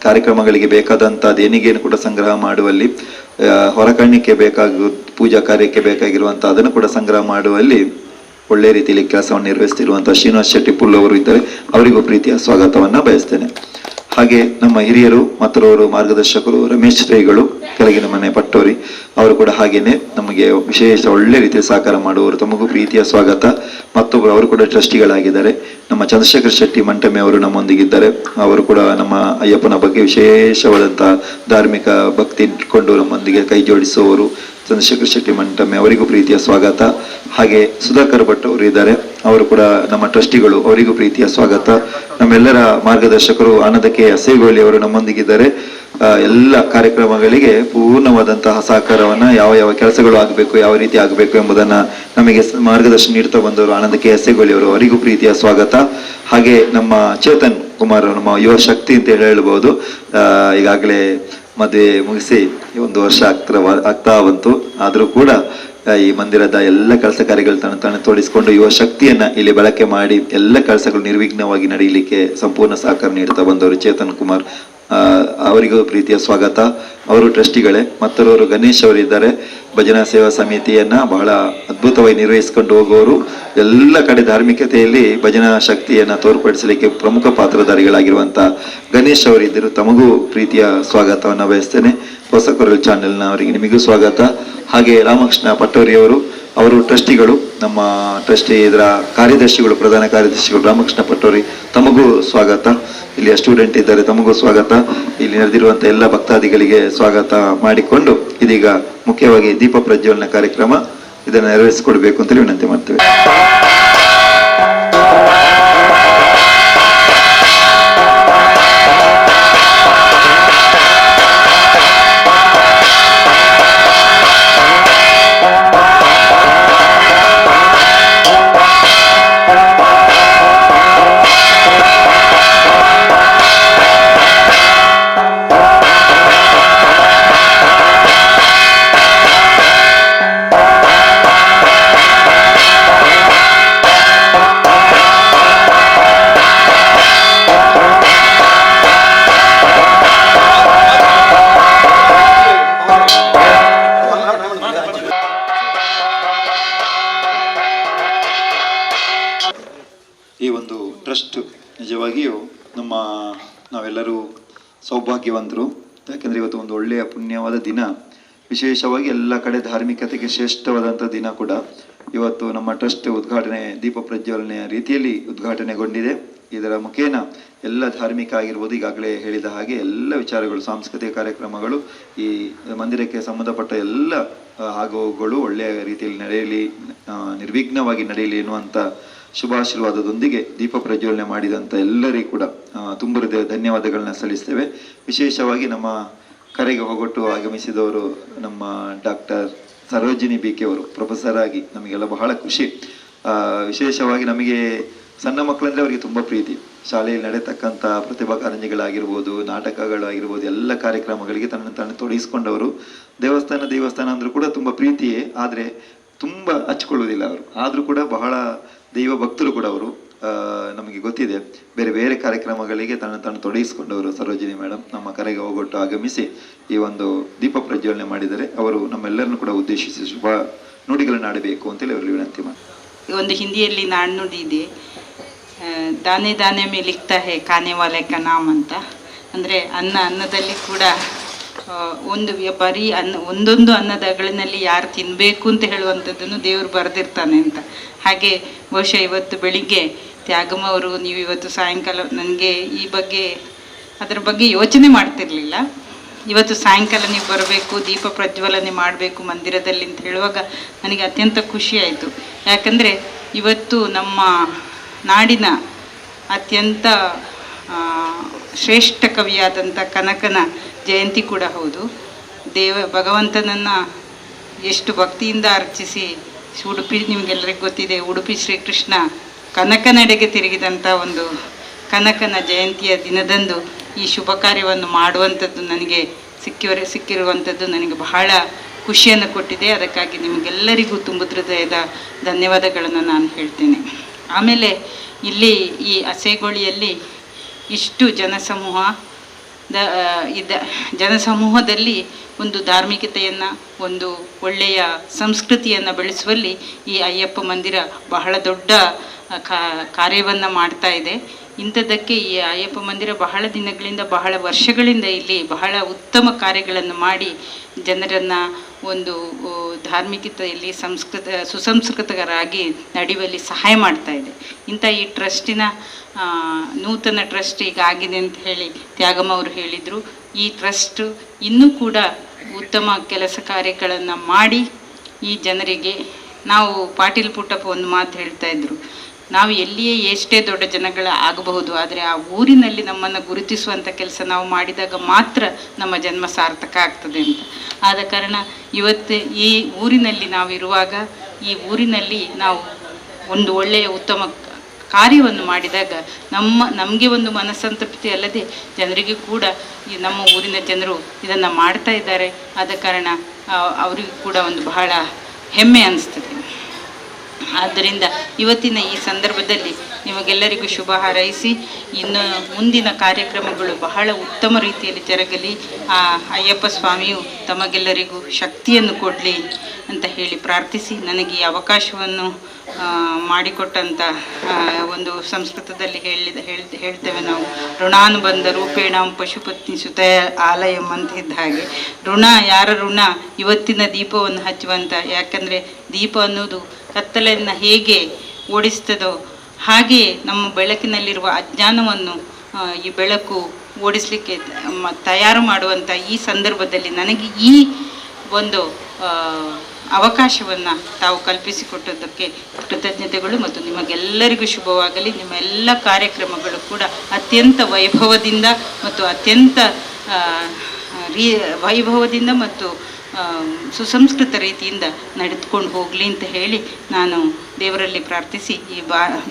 ಕಾರ್ಯಕ್ರಮಗಳಿಗೆ ಬೇಕಾದಂತ ದೇಣಿಗೆಯನ್ನು ಕೂಡ ಸಂಗ್ರಹ ಮಾಡುವಲ್ಲಿ, ಹೊರಕಣ್ಣಿಕೆ ಪೂಜಾ ಕಾರ್ಯಕ್ಕೆ ಬೇಕಾಗಿರುವಂತಹ ಅದನ್ನು ಕೂಡ ಸಂಗ್ರಹ ಮಾಡುವಲ್ಲಿ ಒಳ್ಳೆ ರೀತಿಯಲ್ಲಿ ಕೆಲಸವನ್ನು ನಿರ್ವಹಿಸುತ್ತಿರುವಂತಹ ಶ್ರೀನಿವಾಸ್ ಶೆಟ್ಟಿ ಪುಲ್ಲು ಅವರು ಇದ್ದಾರೆ. ಅವರಿಗೂ ಪ್ರೀತಿಯ ಸ್ವಾಗತವನ್ನ ಬಯಸ್ತೇನೆ. ಹಾಗೆ ನಮ್ಮ ಹಿರಿಯರು ಮತ್ತವರು ಮಾರ್ಗದರ್ಶಕರು ರಮೇಶ್ ಶ್ರೀಗಳು, ಕೆಳಗಿನ ಮನೆ ಪಟ್ಟೋರಿ, ಅವರು ಕೂಡ ಹಾಗೇನೆ ನಮಗೆ ವಿಶೇಷ ಒಳ್ಳೆ ರೀತಿಯಲ್ಲಿ ಸಹಕಾರ ಮಾಡುವವರು. ತಮಗೂ ಪ್ರೀತಿಯ ಸ್ವಾಗತ. ಮತ್ತೊಬ್ಬರು ಅವರು ಕೂಡ ಟ್ರಸ್ಟಿಗಳಾಗಿದ್ದಾರೆ. ನಮ್ಮ ಚಂದ್ರಶೇಖರ್ ಶೆಟ್ಟಿ ಮಂಟಮೆ ಅವರು ನಮ್ಮೊಂದಿಗಿದ್ದಾರೆ. ಅವರು ಕೂಡ ನಮ್ಮ ಅಯ್ಯಪ್ಪನ ಬಗ್ಗೆ ವಿಶೇಷವಾದಂತಹ ಧಾರ್ಮಿಕ ಭಕ್ತಿ ಇಟ್ಕೊಂಡು ನಮ್ಮೊಂದಿಗೆ ಕೈ ಜೋಡಿಸುವವರು ಚಂದ್ರಶೇಖರ್ ಶೆಟ್ಟಿ ಮಂಟಮೆ. ಅವರಿಗೂ ಪ್ರೀತಿಯ ಸ್ವಾಗತ. ಹಾಗೆ ಸುಧಾಕರ್ ಭಟ್ ಅವರು ಇದ್ದಾರೆ. ಅವರು ಕೂಡ ನಮ್ಮ ಟ್ರಸ್ಟಿಗಳು. ಅವರಿಗೂ ಪ್ರೀತಿಯ ಸ್ವಾಗತ. ನಮ್ಮೆಲ್ಲರ ಮಾರ್ಗದರ್ಶಕರು ಆನಂದ ಕೆ ಅಸೇಗೋಳಿ ಅವರು ನಮ್ಮೊಂದಿಗಿದ್ದಾರೆ. ಎಲ್ಲ ಕಾರ್ಯಕ್ರಮಗಳಿಗೆ ಪೂರ್ಣವಾದಂತಹ ಸಹಕಾರವನ್ನ, ಯಾವ ಯಾವ ಕೆಲಸಗಳು ಆಗಬೇಕು, ಯಾವ ರೀತಿ ಆಗಬೇಕು ಎಂಬುದನ್ನ ನಮಗೆ ಮಾರ್ಗದರ್ಶನ ನೀಡ್ತಾ ಬಂದವರು ಆನಂದ ಕೆ ಅಸೇಗೋಳಿ ಅವರು. ಅವರಿಗೂ ಪ್ರೀತಿಯ ಸ್ವಾಗತ. ಹಾಗೆ ನಮ್ಮ ಚೇತನ್ ಕುಮಾರ್, ನಮ್ಮ ಯುವ ಶಕ್ತಿ ಅಂತ ಹೇಳ್ಬಹುದು. ಈಗಾಗಲೇ ಮದುವೆ ಮುಗಿಸಿ 1 ವರ್ಷ ಆಗ್ತಾ ಬಂತು. ಆದ್ರೂ ಕೂಡ ಈ ಮಂದಿರದ ಎಲ್ಲ ಕೆಲಸ ಕಾರ್ಯಗಳು ತನ್ನ ತೋಡಿಸಿಕೊಂಡು ಯುವ ಶಕ್ತಿಯನ್ನ ಇಲ್ಲಿ ಬಳಕೆ ಮಾಡಿ ಎಲ್ಲ ಕೆಲಸಗಳು ನಿರ್ವಿಘ್ನವಾಗಿ ನಡೆಯಲಿಕ್ಕೆ ಸಂಪೂರ್ಣ ಸಹಕಾರ ನೀಡುತ್ತಾ ಬಂದವರು ಚೇತನ್ ಕುಮಾರ್. ಅವರಿಗೂ ಪ್ರೀತಿಯ ಸ್ವಾಗತ. ಅವರು ಟ್ರಸ್ಟಿಗಳೇ. ಮತ್ತವರು ಗಣೇಶ್ ಅವರು ಇದ್ದಾರೆ. ಭಜನಾ ಸೇವಾ ಸಮಿತಿಯನ್ನ ಬಹಳ ಅದ್ಭುತವಾಗಿ ನಿರ್ವಹಿಸಿಕೊಂಡು ಹೋಗುವವರು. ಎಲ್ಲ ಕಡೆ ಧಾರ್ಮಿಕತೆಯಲ್ಲಿ ಭಜನಾ ಶಕ್ತಿಯನ್ನ ತೋರ್ಪಡಿಸಲಿಕ್ಕೆ ಪ್ರಮುಖ ಪಾತ್ರಧಾರಿಗಳಾಗಿರುವಂತಹ ಗಣೇಶ್ ಅವರಿದ್ದರು. ತಮಗೂ ಪ್ರೀತಿಯ ಸ್ವಾಗತವನ್ನ ಬಯಸ್ತೇನೆ. ಹೊಸ ಕೊರಲು ಚಾನೆಲ್ನ ಅವರಿಗೆ ನಿಮಗೂ ಸ್ವಾಗತ. ಹಾಗೆ ರಾಮಕೃಷ್ಣ ಪಟ್ಟೋರಿ ಅವರು ಟ್ರಸ್ಟಿಗಳು. ನಮ್ಮ ಟ್ರಸ್ಟಿ ಇದರ ಕಾರ್ಯದರ್ಶಿಗಳು, ಪ್ರಧಾನ ಕಾರ್ಯದರ್ಶಿಗಳು ರಾಮಕೃಷ್ಣ ಪಟ್ಟೋರಿ. ತಮಗೂ ಸ್ವಾಗತ. ಇಲ್ಲಿಯ ಸ್ಟೂಡೆಂಟ್ ಇದ್ದಾರೆ, ತಮಗೂ ಸ್ವಾಗತ. ಇಲ್ಲಿ ನಡೆದಿರುವಂತ ಎಲ್ಲ ಭಕ್ತಾದಿಗಳಿಗೆ ಸ್ವಾಗತ ಮಾಡಿಕೊಂಡು ಇದೀಗ ಮುಖ್ಯವಾಗಿ ದೀಪ ಪ್ರಜ್ವಲನ ಕಾರ್ಯಕ್ರಮ ಇದನ್ನು ನೆರವೇರಿಸಿಕೊಡ್ಬೇಕು ಅಂತೇಳಿ ವಿನಂತಿ ಮಾಡ್ತೇವೆ. ಈ ಒಂದು ಟ್ರಸ್ಟ್ ನಿಜವಾಗಿಯೂ ನಾವೆಲ್ಲರೂ ಸೌಭಾಗ್ಯವಂತರು. ಯಾಕೆಂದರೆ ಇವತ್ತು ಒಂದು ಒಳ್ಳೆಯ ಪುಣ್ಯವಾದ ದಿನ, ವಿಶೇಷವಾಗಿ ಎಲ್ಲ ಕಡೆ ಧಾರ್ಮಿಕತೆಗೆ ಶ್ರೇಷ್ಠವಾದಂಥ ದಿನ ಕೂಡ. ಇವತ್ತು ನಮ್ಮ ಟ್ರಸ್ಟ್ ಉದ್ಘಾಟನೆ, ದೀಪ ಪ್ರಜ್ವಲನೆಯ ರೀತಿಯಲ್ಲಿ ಉದ್ಘಾಟನೆಗೊಂಡಿದೆ. ಇದರ ಮುಖೇನ ಎಲ್ಲ ಧಾರ್ಮಿಕ ಆಗಿರ್ಬೋದು, ಈಗಾಗಲೇ ಹೇಳಿದ ಹಾಗೆ ಎಲ್ಲ ವಿಚಾರಗಳು, ಸಾಂಸ್ಕೃತಿಕ ಕಾರ್ಯಕ್ರಮಗಳು, ಈ ಮಂದಿರಕ್ಕೆ ಸಂಬಂಧಪಟ್ಟ ಎಲ್ಲ ಆಗುಗಳು ಒಳ್ಳೆಯ ರೀತಿಯಲ್ಲಿ ನಡೆಯಲಿ, ನಿರ್ವಿಘ್ನವಾಗಿ ನಡೆಯಲಿ ಎನ್ನುವಂಥ ಶುಭಾಶೀರ್ವಾದದೊಂದಿಗೆ ದೀಪ ಪ್ರಜ್ವಲನೆ ಮಾಡಿದಂಥ ಎಲ್ಲರಿಗೂ ಕೂಡ ತುಂಬ ಹೃದಯ ಧನ್ಯವಾದಗಳನ್ನ ಸಲ್ಲಿಸ್ತೇವೆ. ವಿಶೇಷವಾಗಿ ನಮ್ಮ ಕರೆಗೆ ಹೋಗೊಟ್ಟು ಆಗಮಿಸಿದವರು ನಮ್ಮ ಡಾಕ್ಟರ್ ಸರೋಜಿನಿ BK ಅವರು ಪ್ರೊಫೆಸರ್ ಆಗಿ ನಮಗೆಲ್ಲ ಬಹಳ ಖುಷಿ. ವಿಶೇಷವಾಗಿ ನಮಗೆ ಸಣ್ಣ ಮಕ್ಕಳಂದರೆ ಅವರಿಗೆ ತುಂಬ ಪ್ರೀತಿ. ಶಾಲೆಯಲ್ಲಿ ನಡೆತಕ್ಕಂಥ ಪ್ರತಿಭಾ ಕಾರಂಜಿಗಳಾಗಿರ್ಬೋದು, ನಾಟಕಗಳಾಗಿರ್ಬೋದು, ಎಲ್ಲ ಕಾರ್ಯಕ್ರಮಗಳಿಗೆ ತನ್ನ ತೊಡಗಿಸ್ಕೊಂಡವರು. ದೇವಸ್ಥಾನ ಅಂದರೂ ಕೂಡ ತುಂಬ ಪ್ರೀತಿಯೇ, ಆದರೆ ತುಂಬ ಹಚ್ಕೊಳ್ಳುವುದಿಲ್ಲ ಅವರು. ಆದರೂ ಕೂಡ ಬಹಳ ದೈವ ಭಕ್ತರು ಕೂಡ ಅವರು. ನಮಗೆ ಗೊತ್ತಿದೆ, ಬೇರೆ ಬೇರೆ ಕಾರ್ಯಕ್ರಮಗಳಿಗೆ ತನ್ನ ತೊಡಗಿಸಿಕೊಂಡವರು ಸರೋಜಿನಿ ಮೇಡಮ್ ನಮ್ಮ ಕರೆಗೆ ಹೋಗೊಟ್ಟು ಆಗಮಿಸಿ ಈ ಒಂದು ದೀಪ ಪ್ರಜ್ವಲನೆ ಮಾಡಿದರೆ ಅವರು ನಮ್ಮೆಲ್ಲರನ್ನು ಕೂಡ ಉದ್ದೇಶಿಸಿ ಶುಭ ನುಡಿಗಳನ್ನು ಆಡಬೇಕು ಅಂತೇಳಿ ಅವರಲ್ಲಿ ವಿನಂತಿ ಮಾಡಿ. ಒಂದು ಹಿಂದಿಯಲ್ಲಿ ನಾಣ್ಣುಡಿ ಇದೆ, ದಾನೆ ದಾನೆ ಮೇ ಲಿಖ್ತಾ ಹೇ ಖಾನೆ ವಾಲೆ ಕಾ ನಾಮ್ ಅಂತ. ಅಂದರೆ ಅನ್ನದಲ್ಲಿ ಕೂಡ ಒಂದು ಬರೀ ಒಂದೊಂದು ಅನ್ನದಗಳಿನಲ್ಲಿ ಯಾರು ತಿನ್ನಬೇಕು ಅಂತ ಹೇಳುವಂಥದ್ದನ್ನು ದೇವರು ಬರೆದಿರ್ತಾನೆ ಅಂತ. ಹಾಗೆ ಬಹುಶಃ ಇವತ್ತು ಬೆಳಿಗ್ಗೆ ತ್ಯಾಗಮ್ಮ ಅವರು, ನೀವು ಇವತ್ತು ಸಾಯಂಕಾಲ, ನನಗೆ ಅದರ ಬಗ್ಗೆ ಯೋಚನೆ ಮಾಡ್ತಿರ್ಲಿಲ್ಲ. ಇವತ್ತು ಸಾಯಂಕಾಲ ನೀವು ಬರಬೇಕು, ದೀಪ ಪ್ರಜ್ವಲನೆ ಮಾಡಬೇಕು ಮಂದಿರದಲ್ಲಿ ಅಂತ ಹೇಳುವಾಗ ನನಗೆ ಅತ್ಯಂತ ಖುಷಿಯಾಯಿತು. ಯಾಕಂದರೆ ಇವತ್ತು ನಮ್ಮ ನಾಡಿನ ಅತ್ಯಂತ ಶ್ರೇಷ್ಠ ಕವಿಯಾದಂಥ ಕನಕನ ಜಯಂತಿ ಕೂಡ ಹೌದು. ಭಗವಂತನನ್ನು ಎಷ್ಟು ಭಕ್ತಿಯಿಂದ ಅರ್ಚಿಸಿ ಉಡುಪಿ, ನಿಮಗೆಲ್ಲರಿಗೂ ಗೊತ್ತಿದೆ, ಉಡುಪಿ ಶ್ರೀಕೃಷ್ಣ ಕನಕನೆಡೆಗೆ ತಿರುಗಿದಂಥ ಒಂದು ಕನಕನ ಜಯಂತಿಯ ದಿನದಂದು ಈ ಶುಭ ಕಾರ್ಯವನ್ನು ಮಾಡುವಂಥದ್ದು ನನಗೆ ಸಿಕ್ಕಿರುವಂಥದ್ದು ನನಗೆ ಬಹಳ ಖುಷಿಯನ್ನು ಕೊಟ್ಟಿದೆ. ಅದಕ್ಕಾಗಿ ನಿಮಗೆಲ್ಲರಿಗೂ ತುಂಬ ಹೃದಯದ ಧನ್ಯವಾದಗಳನ್ನು ನಾನು ಹೇಳ್ತೇನೆ. ಆಮೇಲೆ ಇಲ್ಲಿ ಈ ಹಸೆಗೋಳಿಯಲ್ಲಿ ಇಷ್ಟು ಜನಸಮೂಹದಲ್ಲಿ ಒಂದು ಧಾರ್ಮಿಕತೆಯನ್ನು, ಒಂದು ಒಳ್ಳೆಯ ಸಂಸ್ಕೃತಿಯನ್ನು ಬೆಳೆಸುವಲ್ಲಿ ಈ ಅಯ್ಯಪ್ಪ ಮಂದಿರ ಬಹಳ ದೊಡ್ಡ ಕಾರ್ಯವನ್ನು ಮಾಡ್ತಾ ಇದೆ. ಇಂಥದ್ದಕ್ಕೆ ಈ ಅಯ್ಯಪ್ಪ ಮಂದಿರ ಬಹಳ ದಿನಗಳಿಂದ, ಬಹಳ ವರ್ಷಗಳಿಂದ ಇಲ್ಲಿ ಬಹಳ ಉತ್ತಮ ಕಾರ್ಯಗಳನ್ನು ಮಾಡಿ ಜನರನ್ನು ಒಂದು ಧಾರ್ಮಿಕತೆಯಲ್ಲಿ ಸುಸಂಸ್ಕೃತರಾಗಿ ನಡೆಯುವಲ್ಲಿ ಸಹಾಯ ಮಾಡ್ತಾ ಇದೆ. ಇಂಥ ಈ ಟ್ರಸ್ಟಿನ ನೂತನ ಟ್ರಸ್ಟ್ ಈಗ ಆಗಿದೆ ಅಂತ ಹೇಳಿ ತ್ಯಾಗಮ್ಮ ಅವರು ಹೇಳಿದರು. ಈ ಟ್ರಸ್ಟ್ ಇನ್ನೂ ಕೂಡ ಉತ್ತಮ ಕೆಲಸ ಕಾರ್ಯಗಳನ್ನು ಮಾಡಿ ಈ ಜನರಿಗೆ, ನಾವು ಪಾಟೀಲ್ ಪುಟ್ಟಪ್ಪ ಒಂದು ಮಾತು ಹೇಳ್ತಾ ಇದ್ರು, ನಾವು ಎಲ್ಲಿಯೇ ಎಷ್ಟೇ ದೊಡ್ಡ ಜನಗಳ ಆಗಬಹುದು, ಆದರೆ ಆ ಊರಿನಲ್ಲಿ ನಮ್ಮನ್ನು ಗುರುತಿಸುವಂಥ ಕೆಲಸ ನಾವು ಮಾಡಿದಾಗ ಮಾತ್ರ ನಮ್ಮ ಜನ್ಮ ಸಾರ್ಥಕ ಆಗ್ತದೆ ಅಂತ. ಆದ ಕಾರಣ ಇವತ್ತು ಈ ಊರಿನಲ್ಲಿ ನಾವಿರುವಾಗ, ಈ ಊರಿನಲ್ಲಿ ನಾವು ಒಂದು ಒಳ್ಳೆಯ ಉತ್ತಮ ಕಾರ್ಯವನ್ನು ಮಾಡಿದಾಗ ನಮಗೆ ಒಂದು ಮನಸ್ಸಂತೃಪ್ತಿ ಅಲ್ಲದೆ ಜನರಿಗೂ ಕೂಡ ಈ ನಮ್ಮ ಊರಿನ ಜನರು ಇದನ್ನು ಮಾಡ್ತಾ ಇದ್ದಾರೆ. ಆದ ಕಾರಣ ಅವರಿಗೂ ಕೂಡ ಒಂದು ಬಹಳ ಹೆಮ್ಮೆ ಅನಿಸ್ತದೆ. ಆದ್ದರಿಂದ ಇವತ್ತಿನ ಈ ಸಂದರ್ಭದಲ್ಲಿ ನಿಮಗೆಲ್ಲರಿಗೂ ಶುಭ ಹಾರೈಸಿ, ಇನ್ನು ಮುಂದಿನ ಕಾರ್ಯಕ್ರಮಗಳು ಬಹಳ ಉತ್ತಮ ರೀತಿಯಲ್ಲಿ ಜರುಗಲಿ, ಆ ಅಯ್ಯಪ್ಪ ಸ್ವಾಮಿಯು ತಮಗೆಲ್ಲರಿಗೂ ಶಕ್ತಿಯನ್ನು ಕೊಡಲಿ ಅಂತ ಹೇಳಿ ಪ್ರಾರ್ಥಿಸಿ, ನನಗೆ ಈ ಅವಕಾಶವನ್ನು ಮಾಡಿಕೊಟ್ಟಂಥ ಒಂದು ಸಂಸ್ಕೃತದಲ್ಲಿ ಹೇಳ್ತೇವೆ ನಾವು, ಋಣಾನುಬಂಧ ರೂಪೇಣಾಂ ಪಶುಪತ್ನಿ ಸುತಯ ಆಲಯಂ ಅಂತ ಇದ್ದ ಹಾಗೆ, ಯಾರ ಋಣ ಇವತ್ತಿನ ದೀಪವನ್ನು ಹಚ್ಚುವಂಥ. ಯಾಕಂದರೆ ದೀಪ ಅನ್ನೋದು ಕತ್ತಲೆಯನ್ನು ಹೇಗೆ ಓಡಿಸ್ತದೋ ಹಾಗೆ ನಮ್ಮ ಬೆಳಕಿನಲ್ಲಿರುವ ಅಜ್ಞಾನವನ್ನು ಈ ಬೆಳಕು ಓಡಿಸಲಿಕ್ಕೆ ತಯಾರು ಮಾಡುವಂಥ ಈ ಸಂದರ್ಭದಲ್ಲಿ ನನಗೆ ಈ ಒಂದು ಅವಕಾಶವನ್ನು ತಾವು ಕಲ್ಪಿಸಿಕೊಟ್ಟದ್ದಕ್ಕೆ ಕೃತಜ್ಞತೆಗಳು. ಮತ್ತು ನಿಮಗೆಲ್ಲರಿಗೂ ಶುಭವಾಗಲಿ. ನಿಮ್ಮ ಎಲ್ಲ ಕಾರ್ಯಕ್ರಮಗಳು ಕೂಡ ಅತ್ಯಂತ ವೈಭವದಿಂದ ಮತ್ತು ಅತ್ಯಂತ ವೈಭವದಿಂದ ಮತ್ತು ಸುಸಂಸ್ಕೃತ ರೀತಿಯಿಂದ ನಡೆದುಕೊಂಡು ಹೋಗಲಿ ಅಂತ ಹೇಳಿ ನಾನು ದೇವರಲ್ಲಿ ಪ್ರಾರ್ಥಿಸಿ ಈ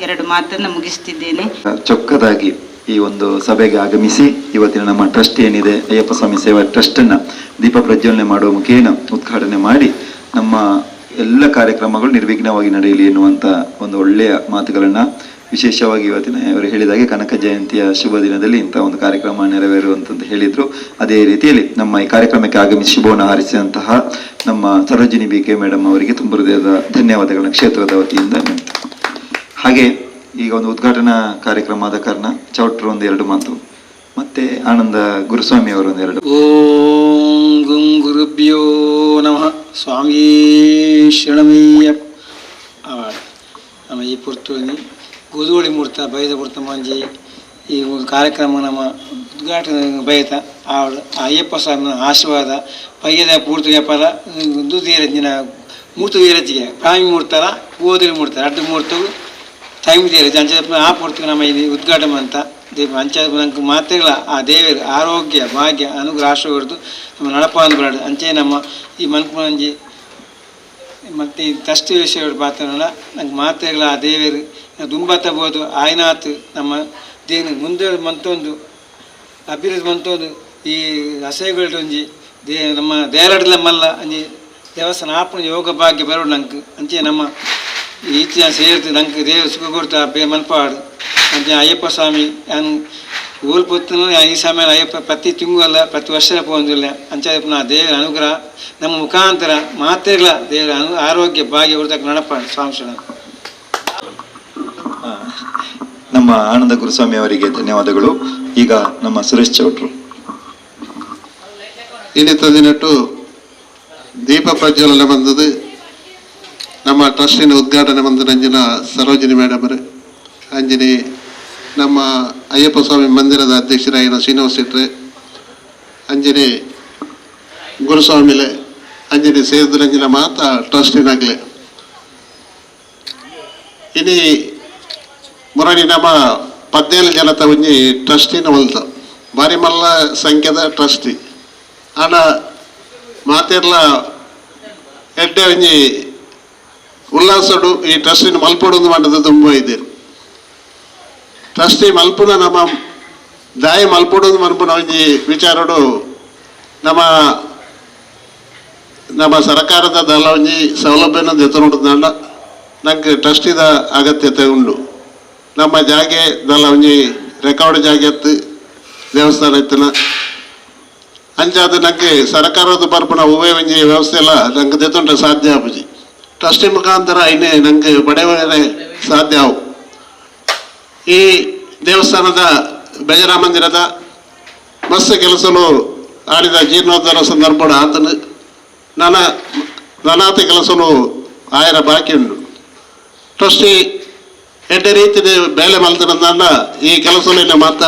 2 ಮಾತನ್ನು ಮುಗಿಸ್ತಿದ್ದೇನೆ. ಚೊಕ್ಕದಾಗಿ ಈ ಒಂದು ಸಭೆಗೆ ಆಗಮಿಸಿ ಇವತ್ತಿನ ನಮ್ಮ ಟ್ರಸ್ಟ್ ಏನಿದೆ, ಅಯ್ಯಪ್ಪ ಸ್ವಾಮಿ ಸೇವಾ ಟ್ರಸ್ಟನ್ನು ದೀಪ ಪ್ರಜ್ವಲನೆ ಮಾಡುವ ಮುಖೇನ ಉದ್ಘಾಟನೆ ಮಾಡಿ ನಮ್ಮ ಎಲ್ಲ ಕಾರ್ಯಕ್ರಮಗಳು ನಿರ್ವಿಘ್ನವಾಗಿ ನಡೆಯಲಿ ಎನ್ನುವಂಥ ಒಂದು ಒಳ್ಳೆಯ ಮಾತುಗಳನ್ನು, ವಿಶೇಷವಾಗಿ ಇವತ್ತಿನ ಅವರು ಹೇಳಿದಾಗೆ ಕನಕ ಜಯಂತಿಯ ಶುಭ ದಿನದಲ್ಲಿ ಇಂಥ ಒಂದು ಕಾರ್ಯಕ್ರಮ ನೆರವೇರುವಂತಂದು ಹೇಳಿದರು. ಅದೇ ರೀತಿಯಲ್ಲಿ ನಮ್ಮ ಈ ಕಾರ್ಯಕ್ರಮಕ್ಕೆ ಆಗಮಿಸಿ ಶುಭವನ್ನು ಹಾರೈಸಿದಂತಹ ನಮ್ಮ ಸರೋಜಿನಿ BK ಮೇಡಮ್ ಅವರಿಗೆ ತುಂಬ ಹೃದಯದ ಧನ್ಯವಾದಗಳನ್ನು ಕ್ಷೇತ್ರದ ವತಿಯಿಂದ. ಹಾಗೆ ಈಗ ಒಂದು ಉದ್ಘಾಟನಾ ಕಾರ್ಯಕ್ರಮ ಆದ ಕಾರಣ ಚೌಟ್ರು ಒಂದು 2 ಮಾತು, ಮತ್ತೆ ಆನಂದ ಗುರುಸ್ವಾಮಿ ಅವರು ಒಂದೆರಡು. ಓಂ ಗುಂ ಗುರುಭ್ಯೋ ನಮಃ. ಸ್ವಾಮಿ ಶರಣಮಯ್ಯಪ್ಪ. ನಮ್ಮ ಈ ಪುರ್ತೂನಿ ಗೋಧೂಳಿ ಮೂರ್ತ ಬೈದ ಮೂರ್ತ ಮಂಜಿ ಈ ಕಾರ್ಯಕ್ರಮ ನಮ್ಮ ಉದ್ಘಾಟನೆ ಬೈತ ಆವಡು ಅಯ್ಯಪ್ಪ ಸ್ವಾಮಿನ ಆಶೀರ್ವಾದ ಬೈಯದ ಪೂರ್ತಿ ವ್ಯಾಪಾರ ಒಂದು ತೀರಜ್ಜಿನ ಮೂರ್ತಿ ತೀರಜ್ಜಿಗೆ ಪ್ರಾಮಿ ಮೂರ್ತಲ ಓದಿನ ಮೂರ್ತ 2 ಮೂರ್ತವು ಟೈಮ್ ತೀರಜ್ಜಿ ಅಂಚೆ ಆ ಪೂರ್ತಿ ನಮ್ಮ ಇದು ಉದ್ಘಾಟನೆ ಅಂತ ದೇವ ಅಂಚೆ ನಂಗೆ ಮಾತೆಗಳ ಆ ದೇವರು ಆರೋಗ್ಯ ಭಾಗ್ಯ ಅನುಗ್ರಹ ಆಶೀರ್ವಾದ ನಮ್ಮ ನಡಪ ಅಂದ್ಬಿಡೋದು ಅಂಚೆ ನಮ್ಮ ಈ ಮನ್ಪಂಜಿ ಮತ್ತು ಈ ತಷ್ಟು ವಿಷಯ ಪಾತ್ರನಲ್ಲ ನಂಗೆ ಮಾತೆಗಳ ಆ ದೇವರು ತುಂಬ ತಗೋದು ಆಯ್ನಾತ್ ನಮ್ಮ ದೇನು ಮುಂದೆ ಮಂತೊಂದು ಅಭಿವೃದ್ಧಿ ಮಂತೊಂದು ಈ ಹಸೆಗಳೊಂಜಿ ನಮ್ಮ ದೇರಡ್ಲ ಮಲ್ಲ ಅಂಜಿ ದೇವಸ್ಥಾನ ಆಪಣ ಯೋಗ ಭಾಗ್ಯ ಬರೋಡು ನಂಗೆ ಅಂಚೆ ನಮ್ಮ ಈಚೆ ಸೇರ್ತು ನಂಗೆ ದೇವರು ಸುಖ ಕೊಡ್ತಾ ಮಲ್ಪಾಡು ಅಂಚೆ ಅಯ್ಯಪ್ಪ ಸ್ವಾಮಿ ನಾನು ಓಲ್ಪೊತ್ತನು ಈ ಸಮಯ ಅಯ್ಯಪ್ಪ ಪ್ರತಿ ತಿಂಗಳಲ್ಲ ಪ್ರತಿ ವರ್ಷ ಪೋಂದಿಲ್ಲ ಅಂಚೆ ನಾ ದೇವರ ಅನುಗ್ರಹ ನಮ್ಮ ಮುಖಾಂತರ ಮಾತೆಗಳ ದೇವರ ಆರೋಗ್ಯ ಭಾಗ್ಯ ಕೊಡ್ತಕ್ಕ ನಡಪಾಡು ಸ್ವಾಂಶ. ನಮ್ಮ ಆನಂದ ಗುರುಸ್ವಾಮಿ ಅವರಿಗೆ ಧನ್ಯವಾದಗಳು. ಈಗ ನಮ್ಮ ಸುರೇಶ್ ಚೌಟ್ರು. ಇನ್ನಿತ ದಿನಟ್ಟು ದೀಪ ಪ್ರಜ್ವಲನೆ ಬಂದದ್ದು ನಮ್ಮ ಟ್ರಸ್ಟಿನ ಉದ್ಘಾಟನೆ ಬಂದ ನಂಜಿನ ಸರೋಜಿನಿ ಮೇಡಮ್ ಅಂಜನಿ ನಮ್ಮ ಅಯ್ಯಪ್ಪ ಸ್ವಾಮಿ ಮಂದಿರದ ಅಧ್ಯಕ್ಷರಾಗಿನ ಶ್ರೀನಿವಾಸ ಇಟ್ರೆ ಅಂಜನಿ ಗುರುಸ್ವಾಮಿಲೆ ಅಂಜನಿ ಸೇರಿದ್ರಂಜಿನ ಮಾತ ಟ್ರಸ್ಟಿನಾಗಲೇ ಇನಿ ಮುರಣಿ ನಮ್ಮ 17 ಜನತ ಒಂಜಿ ಟ್ರಸ್ಟಿನ ಹೊಲ್ತ ಬಾರಿ ಮಲ್ಲ ಸಂಖ್ಯೆದ ಟ್ರಸ್ಟಿ ಆನ ಮಾತೆರ್ಲ ಎಡ್ಡೆ ಒಂಜಿ ಉಲ್ಲಾಸಡು ಈ ಟ್ರಸ್ಟಿನ ಮಲ್ಪೊಡು ಮಾಡಿದ ತುಂಬ ಇದ್ದೀರು. ಟ್ರಸ್ಟಿ ಮಲ್ಪುನ ನಮ್ಮ ದಾಯಿ ಮಲ್ಪೊಡು ಮಲ್ಪುನ ಒಂಜಿ ವಿಚಾರಡು ನಮ್ಮ ಸರ್ಕಾರದ ದಲ ಒಂಜಿ ಸೌಲಭ್ಯನ ದೆತ್ತನೋಡ್ದಂಡ ನಂಗೆ ಟ್ರಸ್ಟಿದ ಅಗತ್ಯತೆ ಉಂಡು. ನಮ್ಮ ಜಾಗೆ ದಲ ಒಂಜಿ ರೆಕಾರ್ಡ್ ಜಾಗೆ ಎತ್ತು ದೇವಸ್ಥಾನ ಎತ್ತಿನ ಅಂಚಾದ ನಂಗೆ ಸರ್ಕಾರದ ಬರ್ಪುನ ಉಭಯ ಒಂಜಿ ವ್ಯವಸ್ಥೆ ಎಲ್ಲ ನಂಗೆ ದೆತ್ತೊಂಡ್ರೆ ಸಾಧ್ಯ ಆಪುಜಿ. ಟ್ರಸ್ಟಿ ಮುಖಾಂತರ ಇನ್ನೇ ನಂಗೆ ಪಡೆವರೆ ಸಾಧ್ಯ ಆವು. ಈ ದೇವಸ್ಥಾನದ ಭಜನಾ ಮಂದಿರದ ಮಸ್ತ್ ಕೆಲಸಲು ಆಡಿದ ಜೀರ್ಣೋದ್ಧಾರ ಸಂದರ್ಭ ಆತನು ನನಾತ ಕೆಲಸಲು ಆಯರ ಬಾಕಿ ಉಂಟು. ಟ್ರಸ್ಟಿ ಎಡ್ಡೆ ರೀತಿ ಬೇಲೆ ಮಲ್ತನಂದ ಈ ಕೆಲಸಲಿನ ಮಾತ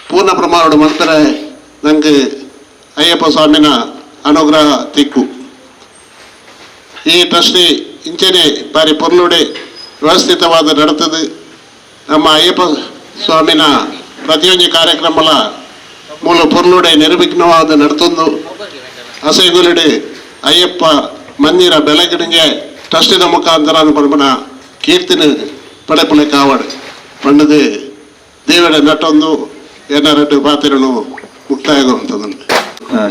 ಪೂರ್ಣ ಪ್ರಮಾಣ ಮಾಡ್ತಾರೆ ನಂಗೆ ಅಯ್ಯಪ್ಪ ಸ್ವಾಮಿನ ಅನುಗ್ರಹ ತಿಕ್ಕು. ಈ ಟ್ರಸ್ಟಿ ಇಂಚನೆ ಬಾರಿ ಪೊರ್ಲುಡೆ ವ್ಯವಸ್ಥಿತವಾದ ನಡತದು. ನಮ್ಮ ಅಯ್ಯಪ್ಪ ಸ್ವಾಮಿನ ಪ್ರತಿಯೊಂದು ಕಾರ್ಯಕ್ರಮಲ ಮೂಲ ಪೊರ್ಲುಡೆ ನಿರ್ವಿಘ್ನವಾದ ನಡತೊಂದು ಹಸೆಗುಲಿಡೆ ಅಯ್ಯಪ್ಪ ಮಂದಿರ ಬೆಳಗಿನಿಗೆ ಟ್ರಸ್ಟಿನ ಮುಖಾಂತರ ಪರಮನ ಕೀರ್ತಿನ ಪಡೆಪುಲೆ ಕಾವಾಡು ಪಂಡದು ದೇವರ ನಟೊಂದು ಏನಾರಡ್ಡು ಪಾತ್ರನು ಮುಕ್ತಾಯಗೊಂತದನ್ನು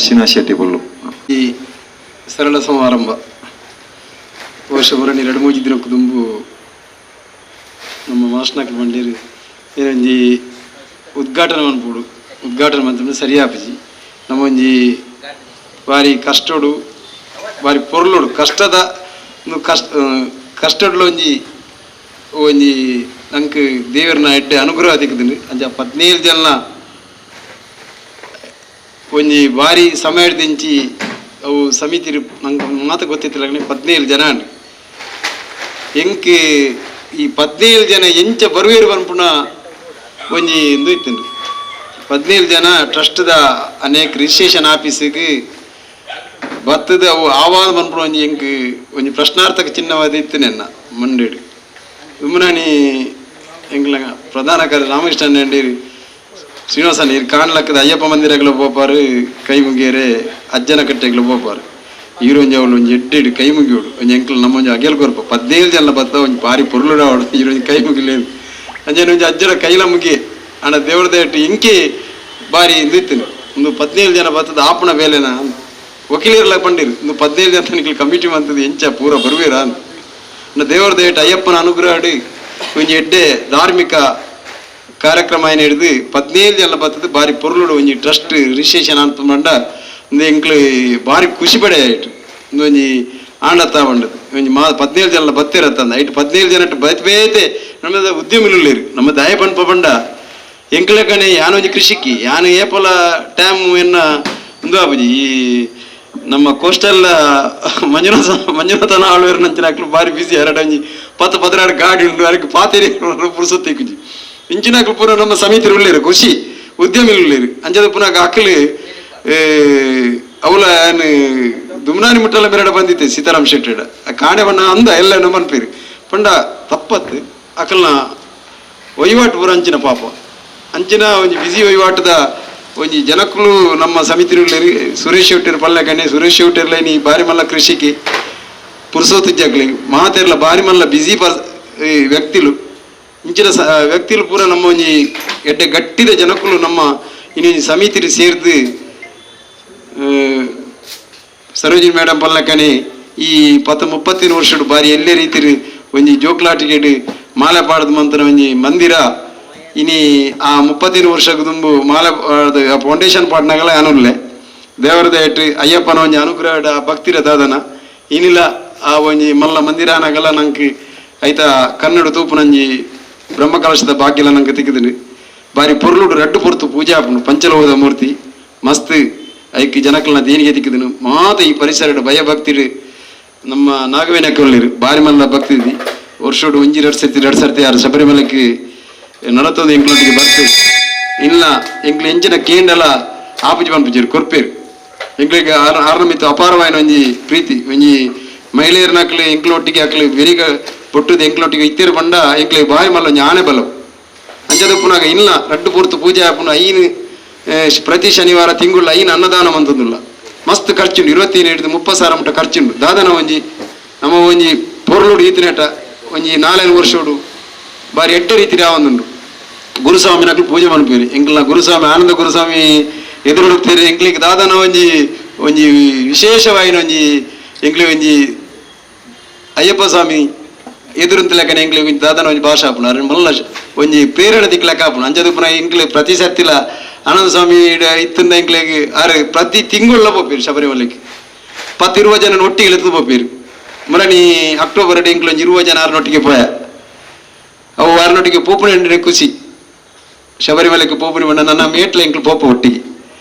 ಶ್ರೀನಿವಾಸ್ ಶೆಟ್ಟಿ ಬೊಲ್ಲು. ಈ ಸರಳ ಸಮಾರಂಭ ವರ್ಷ ಬರಣಿ 2-3 ದಿನಕ್ಕೂ ತುಂಬು ನಮ್ಮ ಮಾಸ್ಟರ್ನಾಕಿ ಬಂಡೇರು ಏನೊಂಜಿ ಉದ್ಘಾಟನೆ ಮನ್ಪುಡು ಉದ್ಘಾಟನೆ ಮಂತಂದ್ರೆ ಸರಿಯಾಪಜಿ ನಮ್ಮ ಒಂಜಿ ಬಾರಿ ಕಷ್ಟಡು ಬಾರಿ ಪೊರ್ಲುಡು ಕಷ್ಟದ ಕಷ್ಟಡ್ಲ ಒಂಜಿ ನಂಗೆ ದೇವರನ್ನ ಎಡ್ಡೆ ಅನುಗ್ರಹ ದಿಕ್ಕದಿನಿ ಅಂಚ 17 ಜನ ಒಂಜಿ ಭಾರಿ ಸಮಯ ದಿಂಚಿ ಅವು ಸಮಿತಿ ನಂಗೆ ಮಾತು ಗೊತ್ತಿತ್ತಿಲ್ಲ 17 ಜನ ಎಂಕ್ ಈ 17 ಜನ ಎಂಚ ಬರುವೇರು ಬಂದ್ಪುಣ ಒಂಜಿ ಇಂದು ಇತ್ತೇನು 17 ಜನ ಟ್ರಸ್ಟ್ದ ಅನೇಕ ರಿಜಿಸ್ಟ್ರೇಷನ್ ಆಫೀಸಿಗೆ ಬತ್ತದ ಅವು ಆವಾದ ಬಂದ್ಪುಣ ಒಂಜಿ ಎಂಕ್ ಒಂಜಿ ಪ್ರಶ್ನಾರ್ಥಕ ಚಿನ್ನವಾದ ಇತ್ತು ನನ್ನ ಮಂಡೇಡು ವಿಮನಾನಿ ಎಂಗ್ಲ ಪ್ರಧಾನ ಕಾರ್ಯ ರಾಮಕೃಷ್ಣ ಅಂಡೇರಿ ಶ್ರೀನಿವಾಸ ನೀರು ಕಾಣ್ಲಕ್ಕದ ಅಯ್ಯಪ್ಪ ಮಂದಿರಗಳು ಹೋಪಾರು ಕೈ ಮುಗಿಯರೆ ಅಜ್ಜನ ಕಟ್ಟೆಗಳು ಹೋಪಾರು ಈರೊಂಜಿ ಅವಳು ಒಂಜಿ ಎಡ್ಡೆಡು ಕೈ ಮುಗಿಯೋಡು ಒಂಜಿ ಎಂಕ್ಲು ನಮ್ಮೊಂಜಿ ಅಗೆಲ್ ಕೊರ್ಪ 17 ಜನ ಬತ್ತ ಒಂಜಿ ಭಾರಿ ಪೊರ್ಲುಡ ಅವಳು ಈರೊಂಜಿ ಕೈ ಮುಗಿಲೇನು ಅಂಜನ ಒಂಜಿ ಅಜ್ಜನ ಕೈಲ ಮುಗಿ ಅಣ್ಣ ದೇವ್ರದ ಇಟ್ಟು ಇಂಕಿ ಭಾರಿ ಇಂದಿತ್ತೇನೆ ಒಂದು 17 ಜನ ಬತ್ತದ ಆಪಣ ಬೇಲೆನ ವಕೀಲರೆಲ್ಲ ಪಂಡಿರು ಒಂದು 17 ಜನ ತನಕ ಕಮಿಟಿ ಮಂತದ್ದು ಎಂಚ ಪೂರ ಬರುವೀರ ಅಣ್ಣ ದೇವ್ರದ ಇಟ್ಟು ಅಯ್ಯಪ್ಪನ ಅನುಗ್ರಹ ಒಂಜಿ ಎಡ್ಡೆ ಧಾರ್ಮಿಕ ಕಾರ್ಯಕ್ರಮ ಏನು ಹಿಡಿದು 17 ಜನ ಬತ್ತದ ಭಾರಿ ಪೊರ್ಲುಡು ಒಂಜಿ ಟ್ರಸ್ಟ್ ರಿಜಿಸ್ಟ್ರೇಷನ್ ಅಂತ ಮಂಡ ಒಂದು ಎಂಕ್ಲು ಭಾರಿ ಖುಷಿ ಪಡೆ ಆಯಿತು ಒಂದೊಂಜಿ ಆಂಡತ್ತ ಬಂಡದು ಒಂಜಿ 17 ಜನ ಬತ್ತಿರತ್ತಂದ ಐಟು 17 ಜನ ಬೈತೆ ನಮ್ಮದ ಉದ್ಯಮಿಲು ನಮ್ಮ ದಯ ಪನ್ಪ ಪಂಡ ಎಂಕ್ಲೆಕನೆ ಯಾನೊಂಜಿ ಕೃಷಿಕಿ ಯಾನು ಏಪಲ ಟ್ಯಾಮ್ ಎನ್ನ ಒಂದು ಆಪುಜಿ ಈ ನಮ್ಮ ಕೋಸ್ಟಲ್ ಮಂಜುನಾಥನ ಆಳ್ವೇರು ನಂಚಿನ ಅಕ್ಲು ಬಾರಿ ಬಿಸಿ ಎರಡಂಜಿ 10-16 ಗಾಡಿ ಉಂಟು ಅದಕ್ಕೆ ಪಾತೇರಿ ಪುರುಸೊತ್ತಿಕ್ಕುಜಿ ಇಂಚಿನ ಅಕ್ಲು ಪೂರ ನಮ್ಮ ಸಮಿತಿ ಉಳ್ಳೇರು ಕೃಷಿ ಉದ್ಯಮಿಲು ಉಳ್ಳೇರು ಅಂಜದ ಪುನಃ ಅಕ್ಲು ಅವಳ ದುಮ್ನಾನಿ ಮುಟ್ಟಲ ಬೆರಡ ಬಂದಿತ್ತೆ ಸೀತಾರಾಮ್ ಶೆಟ್ಟಡ ಆ ಕಾಣೆ ಬಣ್ಣ ಅಂದ ಎಲ್ಲ ನಮ್ಮನ್ಪೇರು ಪಂಡ ತಪ್ಪತ್ತು ಅಕಲ್ನ ವಹಿವಾಟು ಪೂರ ಅಂಚಿನ ಪಾಪ ಅಂಚಿನ ಒಂಜಿ ಬಿಸಿ ವಹಿವಾಟದ ಒಂಜಿ ಜನಕ್ಕಳು ನಮ್ಮ ಸಮಿತಿ ಸುರೇಶ್ ಶೆಟ್ಟಿರ್ ಪಲ್ಲೆಕನೆ ಸುರೇಶ್ ಶೆಟ್ಟಿರ್ಲೇನಿ ಬಾರಿ ಮಲ್ಲ ಕೃಷಿಗೆ ಪುರುಸೋತಿಜ್ಜಾಗ್ಲಿ ಮಾತೆರ್ಲ ಬಾರಿ ಮಲ್ಲ ಬಿಸಿ ವ್ಯಕ್ತಿಲು ಇಂಚಿನ ವ್ಯಕ್ತಿಲು ಪೂರ ನಮ್ಮ ಒಂಜಿ ಎಡ್ಡೆ ಗಟ್ಟಿದ ಜನಕ್ಕಳು ನಮ್ಮ ಇನ್ನೊಂದು ಸಮಿತಿ ಸೇರ್ದು ಸರೋಜಿನಿ ಮೇಡಮ್ ಪಲ್ಲಕನೆ ಈ 10-30 ವರ್ಷದ ಬಾರಿ ಎಲ್ಲೇ ರೀತಿ ಒಂಜಿ ಜೋಕ್ಲಾಟಿಗೆಡ್ ಮಾಲೆ ಪಾಡದ ಮಂತ್ರ ಒಂಜಿ ಮಂದಿರ ಇನಿ ಆ 30 ವರ್ಷಕ್ಕೆ ತುಂಬು ಮಾಲೆ ಫೌಂಡೇಶನ್ ಪಾಡ್ನಾಗಲ ಅನುಲ್ಲೆ ದೇವರದ ಇಟ್ಟು ಅಯ್ಯಪ್ಪನ ಒಂಜಿ ಅನುಗ್ರಹ ಭಕ್ತಿರ ದಾದನ ಏನಿಲ್ಲ ಆ ಒಂಜಿ ಮಲ್ಲ ಮಂದಿರ ಅನಾಗಲ್ಲ ನಂಗೆ ಐತ ಕನ್ನಡ ತೂಪು ನಂಜಿ ಬ್ರಹ್ಮಕಲಶದ ಭಾಗ್ಯಲ ನಂಗೆ ತೆಗೆದಿನಿ ಬಾರಿ ಪೊರ್ಲುಡು ರಡ್ಡು ಪೊರ್ತು ಪೂಜಾ ಆಪುಂಡು ಪಂಚಲೋಹದ ಮೂರ್ತಿ ಮಸ್ತ್ ಐಕ್ ಜನಕಲ್ನ ದೇನಿಗೆ ತಿಕ್ಕಿದನು ಮಾತ ಈ ಪರಿಸರ ಭಯಭಕ್ತಿ ನಮ್ಮ ನಾಗವೇನಕ್ಕೊಳ್ಳಿರು ಬಾರಿ ಮಲ್ಲ ಭಕ್ತಿ ವರ್ಷೋಡು 1-2 ಸರ್ತಿ ಯಾರು ಶಬರಿಮಲೆಗೆ ನಡತೋದು ಎಂಕ್ಲೊಟ್ಟಿಗೆ ಬರ್ತು ಇಲ್ಲ ಎಂಕ್ಲು ಎಂಚಿನ ಕೇಂಡಲ ಆಪುಜಿ ಪನ್ಪುಜಿರು ಕೊರ್ಪೇರು ಎಂಕ್ಲಿಗೆ ಆರ್ನಮಿತ್ತು ಅಪಾರವಾಯಿನ ಒಂಜಿ ಪ್ರೀತಿ ಒಂಜಿ ಮಹಿಳೆಯರ್ನಕ್ಲು ಎಂಕ್ಲೊಟ್ಟಿಗೆ ಅಕ್ಲು ಬೆರಿಗ ಪೊಟ್ಟುದು ಎಂಕ್ಲೊಟ್ಟಿಗೆ ಇತ್ತೇರು ಬಂಡ ಎಂಕ್ಲಿಗೆ ಬಾರಿ ಮಲ್ಲ ಒಂಜಿ ಆನೆ ಬಲವು ಅಂಚದ ಪುನಃ ಇಲ್ಲ ರಡ್ಡು ಪೂರ್ತು ಪೂಜೆ ಪುನಃ ಐನು ಪ್ರತಿ ಶನಿವಾರ ತಿಂಗಳು ಐನು ಅನ್ನದಾನ ಅಂತಂದಿಲ್ಲ ಮಸ್ತ್ ಖರ್ಚುಂಡು 25-30 ಸಾವಿರ ಮಟ್ಟ ಖರ್ಚುಂಡು ದಾದನ ಒಂಜಿ ನಮ್ಮ ಒಂಜಿ ಪೊರ್ಲುಡು ಈತಿನೇಟ ಒಂಜಿ 4 ವರ್ಷೋಡು ಬಾರಿ ಎಡ್ಡ ರೀತಿ ರಾವಂದುಂಡು ಗುರುಸ್ವಾಮಿನಕ್ಲು ಪೂಜೆ ಮನ್ಪೇರಿ ಎಂಕ್ಲ ಗುರುಸ್ವಾಮಿ ಆನಂದ ಗುರುಸ್ವಾಮಿ ಎದುರುಡುತ್ತೇರಿ ಎಂಕ್ಲಿಗೆ ದಾದನ ಒಂಜಿ ವಿಶೇಷವಾಯಿನ ಒಂಜಿ ಎಂಕ್ಲಿ ಒಂಜಿ ಅಯ್ಯಪ್ಪ ಸ್ವಾಮಿ ಎದುರುಂತ ಲೆಕ್ಕನ ಎಂಕ್ಲಿ ಒಂಜಿ ದಾದನ ಒಂಜಿ ಭಾಷಾ ಆಪುನ ಅರೆ ಮಲ್ಲ ಒಂಜಿ ಪ್ರೇರಣೆ ದಿಕ್ಲಕ್ಕ ಆಪುನ ಅಂಚದು ಪುನಃ ಎಂಕ್ಲಿ ಪ್ರತಿ ಸರ್ತಿಲ ಆನಂದ ಸ್ವಾಮಿ ಇತ್ತಿಂದ ಎಂಕ್ಲಿಗೆ ಆರೆ ಪ್ರತಿ ತಿಂಗಳ ಪೋಪೇರು ಶಬರಿಮಲೆಗೆ 10-20 ಜನ ಒಟ್ಟಿಗೆ ಎತ್ತು ಪೋಪೇರು ಮರನಿ ಅಕ್ಟೋಬರ್ ಎಂಕ್ಲು ಒಂಜಿ 20 ಜನ ಆರ್ನೊಟ್ಟಿಗೆ ಪೋಯ ಅವು ಆರ್ನೊಟ್ಟಿಗೆ ಪೋಪುನ ಖುಷಿ ಶಬರಿಮಲೆಗೆ ಪೋಪುನಿ ಬಣ್ಣ ನನ್ನ ಮೇಟ್ಲ ಎಂಕ್ಲು ಪೋಪ ಒಟ್ಟಿಗೆ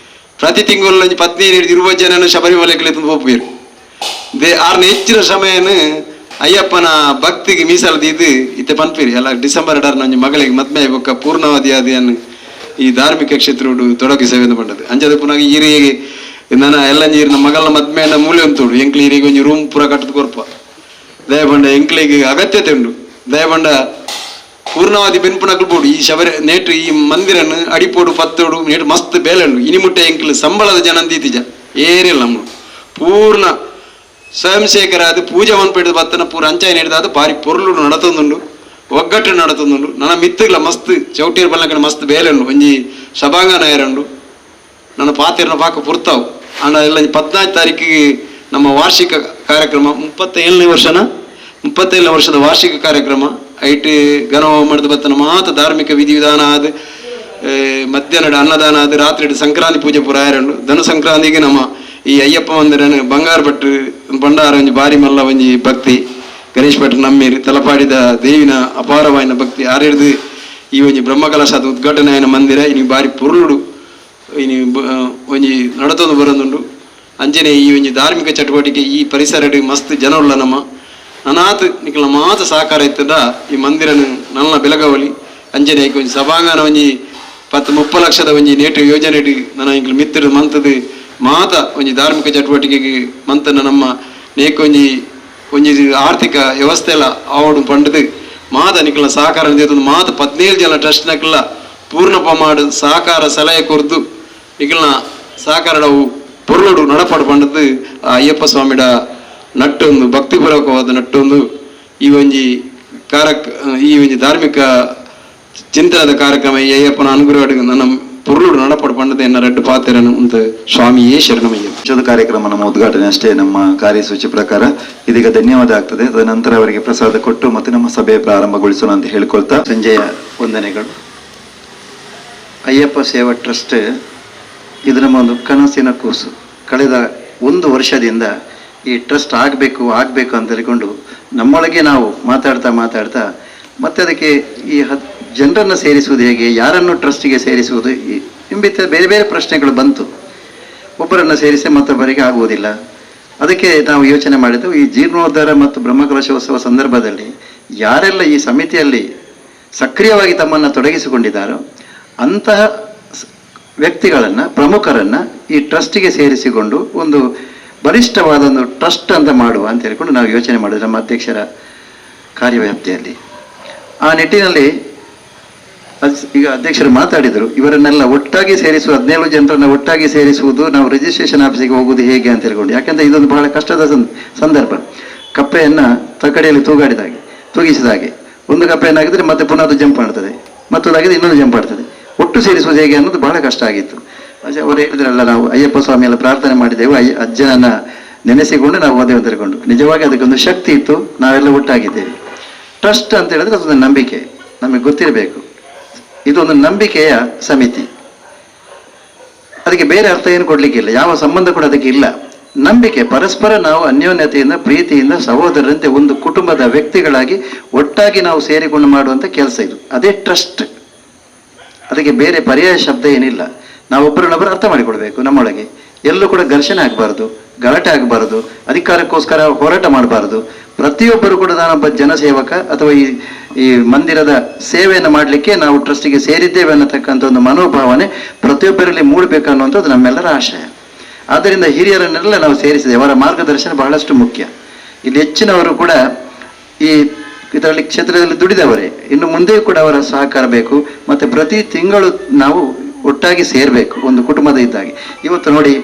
ಪ್ರತಿ ತಿಂಗಳು 15-20 ಜನ ಶಬರಿಮಲೆಗೆ ಎತ್ತು ಪೋಪೇರು ಆರ್ನ ಹೆಚ್ಚಿನ ಸಮಯನು ಅಯ್ಯಪ್ಪನ ಭಕ್ತಿಗೆ ಮೀಸಲದಿದ್ದು ಇತ್ತೆ ಪನ್ಪೇರಿ ಎಲ್ಲ ಡಿಸೆಂಬರ್ 2 ಒಂಜಿ ಮಗಳಿಗೆ ಮದ್ಮೆ ಬೊಕ್ಕ ಪೂರ್ಣಾವಧಿ ಆದಿಯನ್ನು ಈ ಧಾರ್ಮಿಕ ಕ್ಷೇತ್ರಡು ತೊಡಗಿ ಸೇವೆ ಪಂಡದು ಅಂಜದ ಪುನಃ ಈರಿಗೆ ನನ್ನ ಎಲ್ಲ ನೀರಿನ ಮಗಳ ಮದ್ಮೆನ ಮೂಲೆ ಉಂಟು ಎಂಕ್ಲಿ ಈರಿಗೆ ಒಂಜಿ ರೂಮ್ ಪೂರ ಕಟ್ಟದ ಕೊರ್ಪ ದಯಬಂಡ ಎಂಕ್ಲಿಗೆ ಅಗತ್ಯತೆ ಉಂಡು ದಯಬಂಡ ಪೂರ್ಣಾವಧಿ ಬೆನ್ಪುನಕ್ಲು ಬೋಡು ಈ ನೇಟು ಈ ಮಂದಿರನ್ನು ಅಡಿಪೋಡು ಪತ್ತೋಡು ನೇಟು ಮಸ್ತ್ ಬೇಲೆ ಉಂಡು ಇನಿಮುಟ್ಟೆ ಎಂಕ್ಲು ಸಂಬಳದ ಜನ ಅಂದೀತಿಜ ಏರಿಲ್ಲ ನಮ್ಮ ಪೂರ್ಣ ಸ್ವಯಂ ಶೇಖರ ಅದು ಪೂಜೆ ಮನ್ಪೇಟದ ಬತ್ತನ ಪೂರ ಅಂಚಾಯ ನೀಡಿದ ಅದು ಬಾರಿ ಪೊರ್ಲುಡು ನಡತೊಂದುಂಡು ಒಗ್ಗಟ್ಟು ನಡತೊಂದುಂಡು ನನ್ನ ಮಿತ್ತಗ್ಲ ಮಸ್ತ್ ಚೌಟಿಯರ್ ಬಲ್ಲಕಡೆ ಮಸ್ತ್ ಬೇಲೆ ಉಂಡು ಒಂಜಿ ಸಭಾಂಗನ ಏರಂಡು ನನ್ನ ಪಾತಿರ್ನ ಪಾಕ ಪುರ್ತಾವು ಅಂಡ ಎಲ್ಲ 14 ತಾರೀಕಿಗೆ ನಮ್ಮ ವಾರ್ಷಿಕ ಕಾರ್ಯಕ್ರಮ 37ನೇ ವರ್ಷದ ವಾರ್ಷಿಕ ಕಾರ್ಯಕ್ರಮ ಐಟಿ ಗಣವ ಮಾಡಿದ ಬತ್ತನ ಮಾತ ಧಾರ್ಮಿಕ ವಿಧಿವಿಧಾನ ಆದ ಮಧ್ಯಾಹ್ನ ಅನ್ನದಾನ ಆದ ರಾತ್ರಿ ಸಂಕ್ರಾಂತಿ ಪೂಜೆ ಪೂರ ಆಯರಂಡು ಧನು ಸಂಕ್ರಾಂತಿಗೆ ನಮ್ಮ ಈ ಅಯ್ಯಪ್ಪ ಮಂದಿರನ ಬಂಗಾರ ಭಟ್ರು ಭಂಡಾರ ಒಂಜಿ ಬಾರಿ ಮಲ್ಲ ಒಂಜಿ ಭಕ್ತಿ ಗಣೇಶ್ ಭಟ್ರು ನಮ್ಮೇರಿ ತಲಪಾಡಿದ ದೇವಿನ ಅಪಾರವಾಯಿನ ಭಕ್ತಿ ಆರ್ಯರ್ದು ಈ ಒಂಜಿ ಬ್ರಹ್ಮಕಲಶದ ಉದ್ಘಾಟನೆ ಆಯ್ನ ಮಂದಿರ ಇನಿ ಬಾರಿ ಪುರುಳುಡು ಇನಿ ಒಂಜಿ ನಡತೊಂದು ಬರೋದುಂಡು ಅಂಜನೆ ಈ ಒಂಜಿ ಧಾರ್ಮಿಕ ಚಟುವಟಿಕೆ ಈ ಪರಿಸರ ಮಸ್ತ್ ಜನ ಉಳ್ಳ ನಮ್ಮ ನನಾತ್ ನಿಕ್ಲ ಮಾತ ಸಹಕಾರ ಇತ್ತದ ಈ ಮಂದಿರನು ನನ್ನ ಬೆಳಗಾವಲಿ ಅಂಜನೆ ಒಂಜಿ ಸಭಾಂಗನ ಒಂಜಿ 10-30 ಲಕ್ಷದ ಒಂಜಿ ನೇಟು ಯೋಜನೆ ನನ್ನ ಇಂಕ್ಲು ಮಿತ್ರ ಮಂತದ ಮಾತ ಒಂಜಿ ಧಾರ್ಮಿಕ ಚಟುವಟಿಕೆಗೆ ಮಂತನ ನಮ್ಮ ನೇಕೊಂಜಿ ಒಂಜಿ ಆರ್ಥಿಕ ವ್ಯವಸ್ಥೆ ಎಲ್ಲ ಆವಡು ಪಂಡದು ಮಾತ ನಿಕ್ಲ ಸಹಕಾರ ಮಾತ 17 ಜನ ಟ್ರಸ್ಟ್ ನಕ್ಲ ಪೂರ್ಣ ಪ್ರಮಾಣ ಸಹಕಾರ ಸಲಹೆ ಕೊರ್ದು ನಿಕ್ಲನ ಸಹಕಾರ ಪೊರ್ಲುಡು ನಡಪಾಡು ಪಂಡದು ಆ ಅಯ್ಯಪ್ಪ ಸ್ವಾಮಿಡ ನಟ್ಟೊಂದು ಭಕ್ತಿಪೂರ್ವಕವಾದ ನಟ್ಟೊಂದು ಈ ಒಂಜಿ ಈ ಒಂಜಿ ಧಾರ್ಮಿಕ ಚಿಂತನದ ಕಾರ್ಯಕ್ರಮ ಈ ಅಯ್ಯಪ್ಪನ ಅನುಗ್ರಹ ನನ್ನ ಪುರುಳುಡು ನಡಪಾಡು ಪಂಡದ ಎನ್ನ ರೆಡ್ಡು ಪಾತೆರನು ಅಂತ ಸ್ವಾಮಿಯೇ ಶರಣಮಯ್ಯ ಕಾರ್ಯಕ್ರಮ ನಮ್ಮ ಉದ್ಘಾಟನೆ ಅಷ್ಟೇ ನಮ್ಮ ಕಾರ್ಯಸೂಚಿ ಪ್ರಕಾರ ಇದೀಗ ಧನ್ಯವಾದ ಆಗ್ತದೆ ತದನಂತರ ಅವರಿಗೆ ಪ್ರಸಾದ ಕೊಟ್ಟು ಮತ್ತೆ ನಮ್ಮ ಸಭೆ ಪ್ರಾರಂಭಗೊಳಿಸೋಣ ಅಂತ ಹೇಳ್ಕೊಳ್ತಾ ಸಂಜೆಯ ವಂದನೆಗಳು. ಅಯ್ಯಪ್ಪ ಸೇವಾ ಟ್ರಸ್ಟ್ ಇದು ನಮ್ಮ ಒಂದು ಕನಸಿನ ಕೂಸು. ಕಳೆದ 1 ವರ್ಷದಿಂದ ಈ ಟ್ರಸ್ಟ್ ಆಗಬೇಕು ಅಂತ ಹೇಳಿಕೊಂಡು ನಮ್ಮೊಳಗೆ ನಾವು ಮಾತಾಡ್ತಾ ಮತ್ತು ಅದಕ್ಕೆ ಈ ಜನರನ್ನು ಸೇರಿಸುವುದು ಹೇಗೆ, ಯಾರನ್ನು ಟ್ರಸ್ಟಿಗೆ ಸೇರಿಸುವುದು, ಇಂಬಿತ ಬೇರೆ ಬೇರೆ ಪ್ರಶ್ನೆಗಳು ಬಂತು. ಒಬ್ಬರನ್ನು ಸೇರಿಸಿ ಮತ್ತೊಬ್ಬರಿಗೆ ಆಗುವುದಿಲ್ಲ. ಅದಕ್ಕೆ ನಾವು ಯೋಚನೆ ಮಾಡಿದ್ದು, ಈ ಜೀರ್ಣೋದ್ಧಾರ ಮತ್ತು ಬ್ರಹ್ಮಕಲಶೋತ್ಸವ ಸಂದರ್ಭದಲ್ಲಿ ಯಾರೆಲ್ಲ ಈ ಸಮಿತಿಯಲ್ಲಿ ಸಕ್ರಿಯವಾಗಿ ತಮ್ಮನ್ನು ತೊಡಗಿಸಿಕೊಂಡಿದ್ದಾರೋ ಅಂತಹ ವ್ಯಕ್ತಿಗಳನ್ನು, ಪ್ರಮುಖರನ್ನು ಈ ಟ್ರಸ್ಟಿಗೆ ಸೇರಿಸಿಕೊಂಡು ಒಂದು ಬಲಿಷ್ಠವಾದ ಒಂದು ಟ್ರಸ್ಟ್ ಅಂತ ಮಾಡುವ ಅಂತ ಹೇಳಿಕೊಂಡು ನಾವು ಯೋಚನೆ ಮಾಡಿದ್ವಿ ನಮ್ಮ ಅಧ್ಯಕ್ಷರ ಕಾರ್ಯವ್ಯಾಪ್ತಿಯಲ್ಲಿ. ಆ ನಿಟ್ಟಿನಲ್ಲಿ ಈಗ ಅಧ್ಯಕ್ಷರು ಮಾತಾಡಿದರು, ಇವರನ್ನೆಲ್ಲ ಒಟ್ಟಾಗಿ ಸೇರಿಸುವ 17 ಜನರನ್ನು ಒಟ್ಟಾಗಿ ಸೇರಿಸುವುದು, ನಾವು ರಿಜಿಸ್ಟ್ರೇಷನ್ ಆಫೀಸಿಗೆ ಹೋಗುವುದು ಹೇಗೆ ಅಂತ ಹೇಳ್ಕೊಂಡು. ಯಾಕೆಂದರೆ ಇದೊಂದು ಬಹಳ ಕಷ್ಟದ ಸಂದರ್ಭ. ಕಪ್ಪೆಯನ್ನು ತಕ್ಕಡಿಯಲ್ಲಿ ತೂಗಿಸಿದ ಹಾಗೆ ಒಂದು ಕಪ್ಪೆ ಏನಾಗಿದ್ರೆ ಮತ್ತೆ ಪುನಃ ಅದು ಜಂಪ್ ಮಾಡ್ತದೆ, ಮತ್ತೊಂದಾಗಿದೆ ಇನ್ನೊಂದು ಜಂಪ್ ಮಾಡ್ತದೆ. ಒಟ್ಟು ಸೇರಿಸುವುದು ಹೇಗೆ ಅನ್ನೋದು ಬಹಳ ಕಷ್ಟ ಆಗಿತ್ತು. ಅವರು ಹೇಳಿದ್ರಲ್ಲ, ನಾವು ಅಯ್ಯಪ್ಪ ಸ್ವಾಮಿ ಎಲ್ಲ ಪ್ರಾರ್ಥನೆ ಮಾಡಿದೆವು, ಅಜ್ಜನನ್ನ ನೆನೆಸಿಕೊಂಡು ನಾವು ಹೋದೆವು ಅಂತ ಹೇಳ್ಕೊಂಡು. ನಿಜವಾಗಿ ಅದಕ್ಕೊಂದು ಶಕ್ತಿ ಇತ್ತು, ನಾವೆಲ್ಲ ಒಟ್ಟಾಗಿದ್ದೇವೆ. ಟ್ರಸ್ಟ್ ಅಂತ ಹೇಳಿದ್ರೆ ಅದೊಂದು ನಂಬಿಕೆ, ನಮಗೆ ಗೊತ್ತಿರಬೇಕು. ಇದೊಂದು ನಂಬಿಕೆಯ ಸಮಿತಿ, ಅದಕ್ಕೆ ಬೇರೆ ಅರ್ಥ ಏನು ಕೊಡ್ಲಿಕ್ಕಿಲ್ಲ, ಯಾವ ಸಂಬಂಧ ಕೂಡ ಅದಕ್ಕೆ ಇಲ್ಲ. ನಂಬಿಕೆ, ಪರಸ್ಪರ ನಾವು ಅನ್ಯೋನ್ಯತೆಯಿಂದ, ಪ್ರೀತಿಯಿಂದ, ಸಹೋದರರಂತೆ ಒಂದು ಕುಟುಂಬದ ವ್ಯಕ್ತಿಗಳಾಗಿ ಒಟ್ಟಾಗಿ ನಾವು ಸೇರಿಕೊಂಡು ಮಾಡುವಂಥ ಕೆಲಸ ಇದು. ಅದೇ ಟ್ರಸ್ಟ್. ಅದಕ್ಕೆ ಬೇರೆ ಪರ್ಯಾಯ ಶಬ್ದ ಏನಿಲ್ಲ. ನಾವು ಒಬ್ಬರನ್ನೊಬ್ಬರು ಅರ್ಥ ಮಾಡಿಕೊಡ್ಬೇಕು. ನಮ್ಮೊಳಗೆ ಎಲ್ಲೂ ಕೂಡ ಘರ್ಷಣೆ ಆಗಬಾರ್ದು, ಗಲಾಟೆ ಆಗಬಾರ್ದು, ಅಧಿಕಾರಕ್ಕೋಸ್ಕರ ಹೋರಾಟ ಮಾಡಬಾರ್ದು. ಪ್ರತಿಯೊಬ್ಬರು ಕೂಡ ನಾನೊಬ್ಬ ಜನಸೇವಕ ಅಥವಾ ಈ ಮಂದಿರದ ಸೇವೆಯನ್ನು ಮಾಡಲಿಕ್ಕೆ ನಾವು ಟ್ರಸ್ಟಿಗೆ ಸೇರಿದ್ದೇವೆ ಅನ್ನತಕ್ಕಂಥ ಒಂದು ಮನೋಭಾವನೆ ಪ್ರತಿಯೊಬ್ಬರಲ್ಲಿ ಮೂಡಬೇಕನ್ನುವಂಥದ್ದು ನಮ್ಮೆಲ್ಲರ ಆಶಯ. ಆದ್ದರಿಂದ ಹಿರಿಯರನ್ನೆಲ್ಲ ನಾವು ಸೇರಿಸಿದೆ. ಅವರ ಮಾರ್ಗದರ್ಶನ ಬಹಳಷ್ಟು ಮುಖ್ಯ. ಇಲ್ಲಿ ಹೆಚ್ಚಿನವರು ಕೂಡ ಈ ಇದರಲ್ಲಿ ಕ್ಷೇತ್ರದಲ್ಲಿ ದುಡಿದವರೇ. ಇನ್ನು ಮುಂದೆಯೂ ಕೂಡ ಅವರ ಸಹಕಾರ ಬೇಕು. ಮತ್ತು ಪ್ರತಿ ತಿಂಗಳು ನಾವು ಒಟ್ಟಾಗಿ ಸೇರಬೇಕು, ಒಂದು ಕುಟುಂಬದ ಇದ್ದಾಗೆ. ಇವತ್ತು ನೋಡಿ,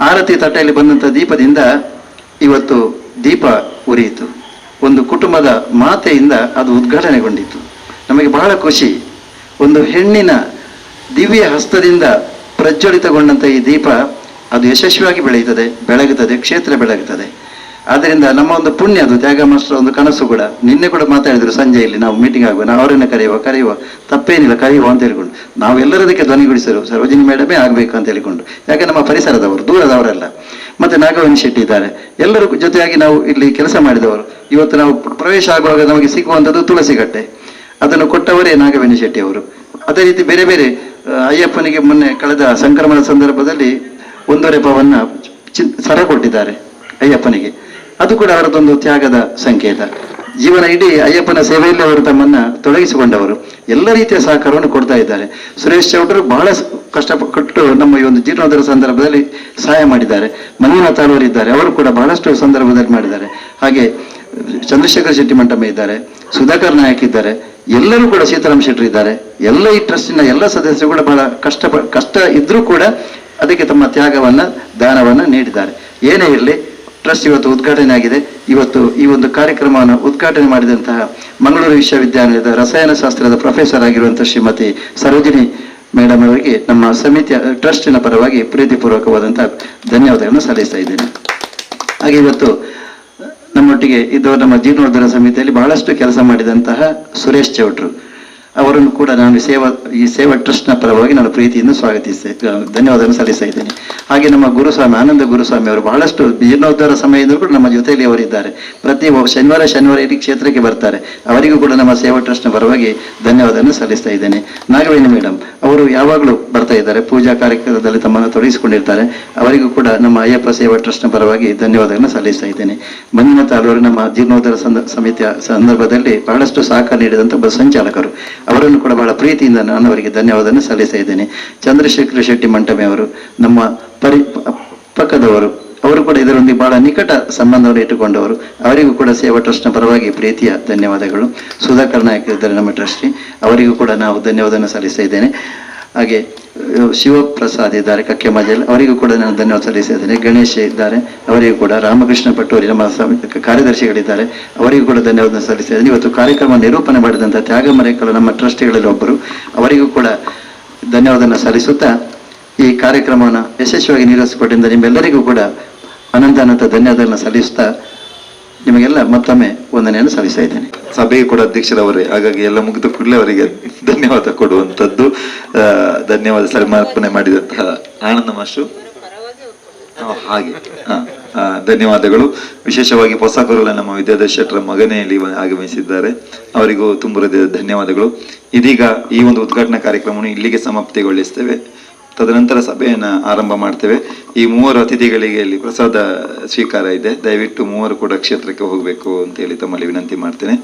ಆರತಿ ತಟ್ಟೆಯಲ್ಲಿ ಬಂದಂಥ ದೀಪದಿಂದ ಇವತ್ತು ದೀಪ ಉರಿಯಿತು. ಒಂದು ಕುಟುಂಬದ ಮಾತೆಯಿಂದ ಅದು ಉದ್ಘಾಟನೆಗೊಂಡಿತು. ನಮಗೆ ಬಹಳ ಖುಷಿ. ಒಂದು ಹೆಣ್ಣಿನ ದಿವ್ಯ ಹಸ್ತದಿಂದ ಪ್ರಜ್ವಲಿತಗೊಂಡಂಥ ಈ ದೀಪ ಅದು ಯಶಸ್ವಿಯಾಗಿ ಬೆಳಗುತ್ತದೆ, ಕ್ಷೇತ್ರ ಬೆಳಗುತ್ತದೆ. ಆದ್ದರಿಂದ ನಮ್ಮ ಒಂದು ಪುಣ್ಯ ಅದು. ತ್ಯಾಗ ಮಾಸ್ಟರ್ ಒಂದು ಕನಸು ಕೂಡ ನಿನ್ನೆ ಕೂಡ ಮಾತಾಡಿದ್ರು ಸಂಜೆಯಲ್ಲಿ, ನಾವು ಮೀಟಿಂಗ್ ಆಗುವ, ನಾವು ಅವರನ್ನು ಕರೆಯುವ ತಪ್ಪೇನಿಲ್ಲ, ಕರೆಯುವ ಅಂತ ಹೇಳಿಕೊಂಡು. ನಾವೆಲ್ಲರದಕ್ಕೆ ಧ್ವನಿಗೊಳಿಸರು, ಸರೋಜಿನಿ ಮೇಡಮೇ ಆಗಬೇಕು ಅಂತ ಹೇಳಿಕೊಂಡು. ಯಾಕೆ ನಮ್ಮ ಪರಿಸರದವರು, ದೂರದವರೆಲ್ಲ. ಮತ್ತು ನಾಗವೇಣಿ ಶೆಟ್ಟಿ ಇದ್ದಾರೆ, ಎಲ್ಲರೂ ಜೊತೆಯಾಗಿ ನಾವು ಇಲ್ಲಿ ಕೆಲಸ ಮಾಡಿದವರು. ಇವತ್ತು ನಾವು ಪ್ರವೇಶ ಆಗುವಾಗ ನಮಗೆ ಸಿಗುವಂಥದ್ದು ತುಳಸಿಗಟ್ಟೆ, ಅದನ್ನು ಕೊಟ್ಟವರೇ ನಾಗವೇಣಿ ಶೆಟ್ಟಿ ಅವರು. ಅದೇ ರೀತಿ ಬೇರೆ ಬೇರೆ ಅಯ್ಯಪ್ಪನಿಗೆ ಮೊನ್ನೆ ಕಳೆದ ಸಂಕ್ರಮಣ ಸಂದರ್ಭದಲ್ಲಿ 1.5 ಪವನ್ನ ಸರ ಕೊಟ್ಟಿದ್ದಾರೆ ಅಯ್ಯಪ್ಪನಿಗೆ. ಅದು ಕೂಡ ಅವರದೊಂದು ತ್ಯಾಗದ ಸಂಕೇತ. ಜೀವನ ಇಡೀ ಅಯ್ಯಪ್ಪನ ಸೇವೆಯಲ್ಲಿ ಅವರು ತಮ್ಮನ್ನ ತೊಡಗಿಸಿಕೊಂಡವರು. ಎಲ್ಲ ರೀತಿಯ ಸಹಕಾರವನ್ನು ಕೊಡ್ತಾ ಇದ್ದಾರೆ. ಸುರೇಶ್ ಚೌಡರು ಬಹಳ ಕಷ್ಟಪಟ್ಟು ನಮ್ಮ ಈ ಒಂದು ಜೀರ್ಣೋದ್ಧಾರ ಸಂದರ್ಭದಲ್ಲಿ ಸಹಾಯ ಮಾಡಿದ್ದಾರೆ. ಮಂಜುನಾಥ್ ಅವರು ಇದ್ದಾರೆ, ಅವರು ಕೂಡ ಬಹಳಷ್ಟು ಸಂದರ್ಭದಲ್ಲಿ ಮಾಡಿದ್ದಾರೆ. ಹಾಗೆ ಚಂದ್ರಶೇಖರ್ ಶೆಟ್ಟಿ ಮಂಟಪ ಇದ್ದಾರೆ, ಸುಧಾಕರ್ ನಾಯಕ್ ಇದ್ದಾರೆ, ಎಲ್ಲರೂ ಕೂಡ ಸೀತಾರಾಮ್ ಶೆಟ್ಟಿ ಇದ್ದಾರೆ. ಎಲ್ಲ ಈ ಟ್ರಸ್ಟಿನ ಎಲ್ಲ ಸದಸ್ಯರು ಕೂಡ ಬಹಳ ಕಷ್ಟ ಇದ್ರೂ ಕೂಡ ಅದಕ್ಕೆ ತಮ್ಮ ತ್ಯಾಗವನ್ನ, ದಾನವನ್ನ ನೀಡಿದ್ದಾರೆ. ಏನೇ ಇರಲಿ, ಟ್ರಸ್ಟ್ ಇವತ್ತು ಉದ್ಘಾಟನೆ ಆಗಿದೆ. ಇವತ್ತು ಈ ಒಂದು ಕಾರ್ಯಕ್ರಮವನ್ನು ಉದ್ಘಾಟನೆ ಮಾಡಿದಂತಹ ಮಂಗಳೂರು ವಿಶ್ವವಿದ್ಯಾಲಯದ ರಸಾಯನಶಾಸ್ತ್ರದ ಪ್ರೊಫೆಸರ್ ಆಗಿರುವಂತಹ ಶ್ರೀಮತಿ ಸರೋಜಿನಿ ಮೇಡಮ್ ಅವರಿಗೆ ನಮ್ಮ ಸಮಿತಿಯ ಟ್ರಸ್ಟಿನ ಪರವಾಗಿ ಪ್ರೀತಿಪೂರ್ವಕವಾದಂತಹ ಧನ್ಯವಾದಗಳನ್ನು ಸಲ್ಲಿಸ್ತಾ ಇದ್ದೇನೆ. ಹಾಗೆ ಇವತ್ತು ನಮ್ಮೊಟ್ಟಿಗೆ ಇದ್ದವರು ನಮ್ಮ ಜೀರ್ಣೋದ್ಧಾರ ಸಮಿತಿಯಲ್ಲಿ ಬಹಳಷ್ಟು ಕೆಲಸ ಮಾಡಿದಂತಹ ಸುರೇಶ್ ಚೌಟ್ರು ಅವರನ್ನು ಕೂಡ ನಾನು ಈ ಸೇವಾ ಟ್ರಸ್ಟ್ನ ಪರವಾಗಿ ನಾನು ಪ್ರೀತಿಯಿಂದ ಧನ್ಯವಾದವನ್ನು ಸಲ್ಲಿಸ್ತಾ ಇದ್ದೇನೆ. ಹಾಗೆ ನಮ್ಮ ಗುರುಸ್ವಾಮಿ, ಆನಂದ ಗುರುಸ್ವಾಮಿ ಅವರು ಬಹಳಷ್ಟು ಜೀರ್ಣೋದ್ಧಾರ ಸಮಯದಲ್ಲೂ ಕೂಡ ನಮ್ಮ ಜೊತೆಯಲ್ಲಿ ಅವರಿದ್ದಾರೆ. ಪ್ರತಿ ಶನಿವಾರ ಇಡೀ ಕ್ಷೇತ್ರಕ್ಕೆ ಬರ್ತಾರೆ. ಅವರಿಗೂ ಕೂಡ ನಮ್ಮ ಸೇವಾ ಟ್ರಸ್ಟ್ನ ಪರವಾಗಿ ಧನ್ಯವಾದವನ್ನು ಸಲ್ಲಿಸ್ತಾ ಇದ್ದೇನೆ. ನಾಗವೇಣಿ ಮೇಡಮ್ ಅವರು ಯಾವಾಗಲೂ ಬರ್ತಾ ಇದ್ದಾರೆ, ಪೂಜಾ ಕಾರ್ಯಕ್ರಮದಲ್ಲಿ ತಮ್ಮನ್ನು ತೊಡಗಿಸಿಕೊಂಡಿರ್ತಾರೆ. ಅವರಿಗೂ ಕೂಡ ನಮ್ಮ ಅಯ್ಯಪ್ಪ ಸೇವಾ ಟ್ರಸ್ಟ್ನ ಪರವಾಗಿ ಧನ್ಯವಾದವನ್ನು ಸಲ್ಲಿಸ್ತಾ ಇದ್ದೇನೆ. ಮಂಜುನಾಥ್ ಅವರು ನಮ್ಮ ಜೀರ್ಣೋದ್ಧಾರ ಸಮಿತಿಯ ಸಂದರ್ಭದಲ್ಲಿ ಬಹಳಷ್ಟು ಸಹಕಾರ ನೀಡಿದಂಥ ಒಬ್ಬ ಸಂಚಾಲಕರು, ಅವರನ್ನು ಕೂಡ ಬಹಳ ಪ್ರೀತಿಯಿಂದ ನಾನು ಅವರಿಗೆ ಧನ್ಯವಾದವನ್ನು ಸಲ್ಲಿಸ್ತಾ ಇದ್ದೇನೆ. ಚಂದ್ರಶೇಖರ್ ಶೆಟ್ಟಿ ಮಂಟಪೆ ಅವರು ನಮ್ಮ ಪಕ್ಕದವರು, ಅವರು ಕೂಡ ಇದರೊಂದಿಗೆ ಬಹಳ ನಿಕಟ ಸಂಬಂಧವನ್ನು ಇಟ್ಟುಕೊಂಡವರು. ಅವರಿಗೂ ಕೂಡ ಸೇವಾ ಟ್ರಸ್ಟ್ನ ಪರವಾಗಿ ಪ್ರೀತಿಯ ಧನ್ಯವಾದಗಳು. ಸುಧಾಕರ್ ನಾಯಕ್ ಇದ್ದಾರೆ ನಮ್ಮ ಟ್ರಸ್ಟಿ, ಅವರಿಗೂ ಕೂಡ ನಾವು ಧನ್ಯವಾದವನ್ನು ಸಲ್ಲಿಸ್ತಾ ಇದ್ದೇನೆ. ಹಾಗೆ ಶಿವಪ್ರಸಾದ್ ಇದ್ದಾರೆ ಕಕ್ಕೆಮಜಲ್, ಅವರಿಗೂ ಕೂಡ ನಾನು ಧನ್ಯವಾದ ಸಲ್ಲಿಸ್ತಾ ಇದ್ದೇನೆ. ಗಣೇಶ್ ಇದ್ದಾರೆ, ಅವರಿಗೂ ಕೂಡ. ರಾಮಕೃಷ್ಣ ಪಟ್ಟೂರಿ ನಮ್ಮ ಕಾರ್ಯದರ್ಶಿಗಳಿದ್ದಾರೆ, ಅವರಿಗೂ ಕೂಡ ಧನ್ಯವಾದ ಸಲ್ಲಿಸ್ತಾ ಇದ್ದೇನೆ. ಇವತ್ತು ಕಾರ್ಯಕ್ರಮ ನಿರೂಪಣೆ ಮಾಡಿದಂಥ ತ್ಯಾಗಮರೇಕಲು ನಮ್ಮ ಟ್ರಸ್ಟಿಗಳಲ್ಲಿ ಒಬ್ಬರು, ಅವರಿಗೂ ಕೂಡ ಧನ್ಯವಾದವನ್ನು ಸಲ್ಲಿಸುತ್ತಾ ಈ ಕಾರ್ಯಕ್ರಮವನ್ನು ಯಶಸ್ವಿಯಾಗಿ ನಿರ್ವಹಿಸಿಕೊಟ್ಟಿದ್ದ ನಿಮ್ಮೆಲ್ಲರಿಗೂ ಕೂಡ ಅನಂತ ಧನ್ಯವಾದಗಳನ್ನು ಸಲ್ಲಿಸುತ್ತಾ ನಿಮಗೆಲ್ಲ ಮತ್ತೊಮ್ಮೆ ವಂದನೆಯನ್ನು ಸಲ್ಲಿಸ್ತಾ ಇದ್ದೇನೆ. ಸಭೆಗೆ ಕೂಡ ಅಧ್ಯಕ್ಷರವರೇ, ಹಾಗಾಗಿ ಎಲ್ಲ ಮುಗಿದ ಕೂಡಲೇ ಅವರಿಗೆ ಧನ್ಯವಾದ ಕೊಡುವಂಥದ್ದು. ಧನ್ಯವಾದ ಸಮರ್ಪಣೆ ಮಾಡಿದಂತಹ ಆನಂದ ಮಾಸ್ಟರು ಹಾಗೆ ಧನ್ಯವಾದಗಳು. ವಿಶೇಷವಾಗಿ ಹೊಸಕೊರಲ ನಮ್ಮ ವಿದ್ಯಾಧರ್ ಶೆಟ್ಟರ ಮಗನೇ ಇಲ್ಲಿ ಆಗಮಿಸಿದ್ದಾರೆ, ಅವರಿಗೂ ತುಂಬ ಹೃದಯದ ಧನ್ಯವಾದಗಳು. ಇದೀಗ ಈ ಒಂದು ಉದ್ಘಾಟನಾ ಕಾರ್ಯಕ್ರಮವನ್ನು ಇಲ್ಲಿಗೆ ಸಮಾಪ್ತಿಗೊಳಿಸ್ತೇವೆ. ತದನಂತರ ಸಭೆಯನ್ನು ಆರಂಭ ಮಾಡ್ತೇವೆ. ಈ 3 ಅತಿಥಿಗಳಿಗೆ ಇಲ್ಲಿ ಪ್ರಸಾದ ಸ್ವೀಕಾರ ಇದೆ. ದಯವಿಟ್ಟು 3 ಕೂಡ ಕ್ಷೇತ್ರಕ್ಕೆ ಹೋಗಬೇಕು ಅಂತ ಹೇಳಿ ತಮ್ಮಲ್ಲಿ ವಿನಂತಿ ಮಾಡ್ತೇನೆ.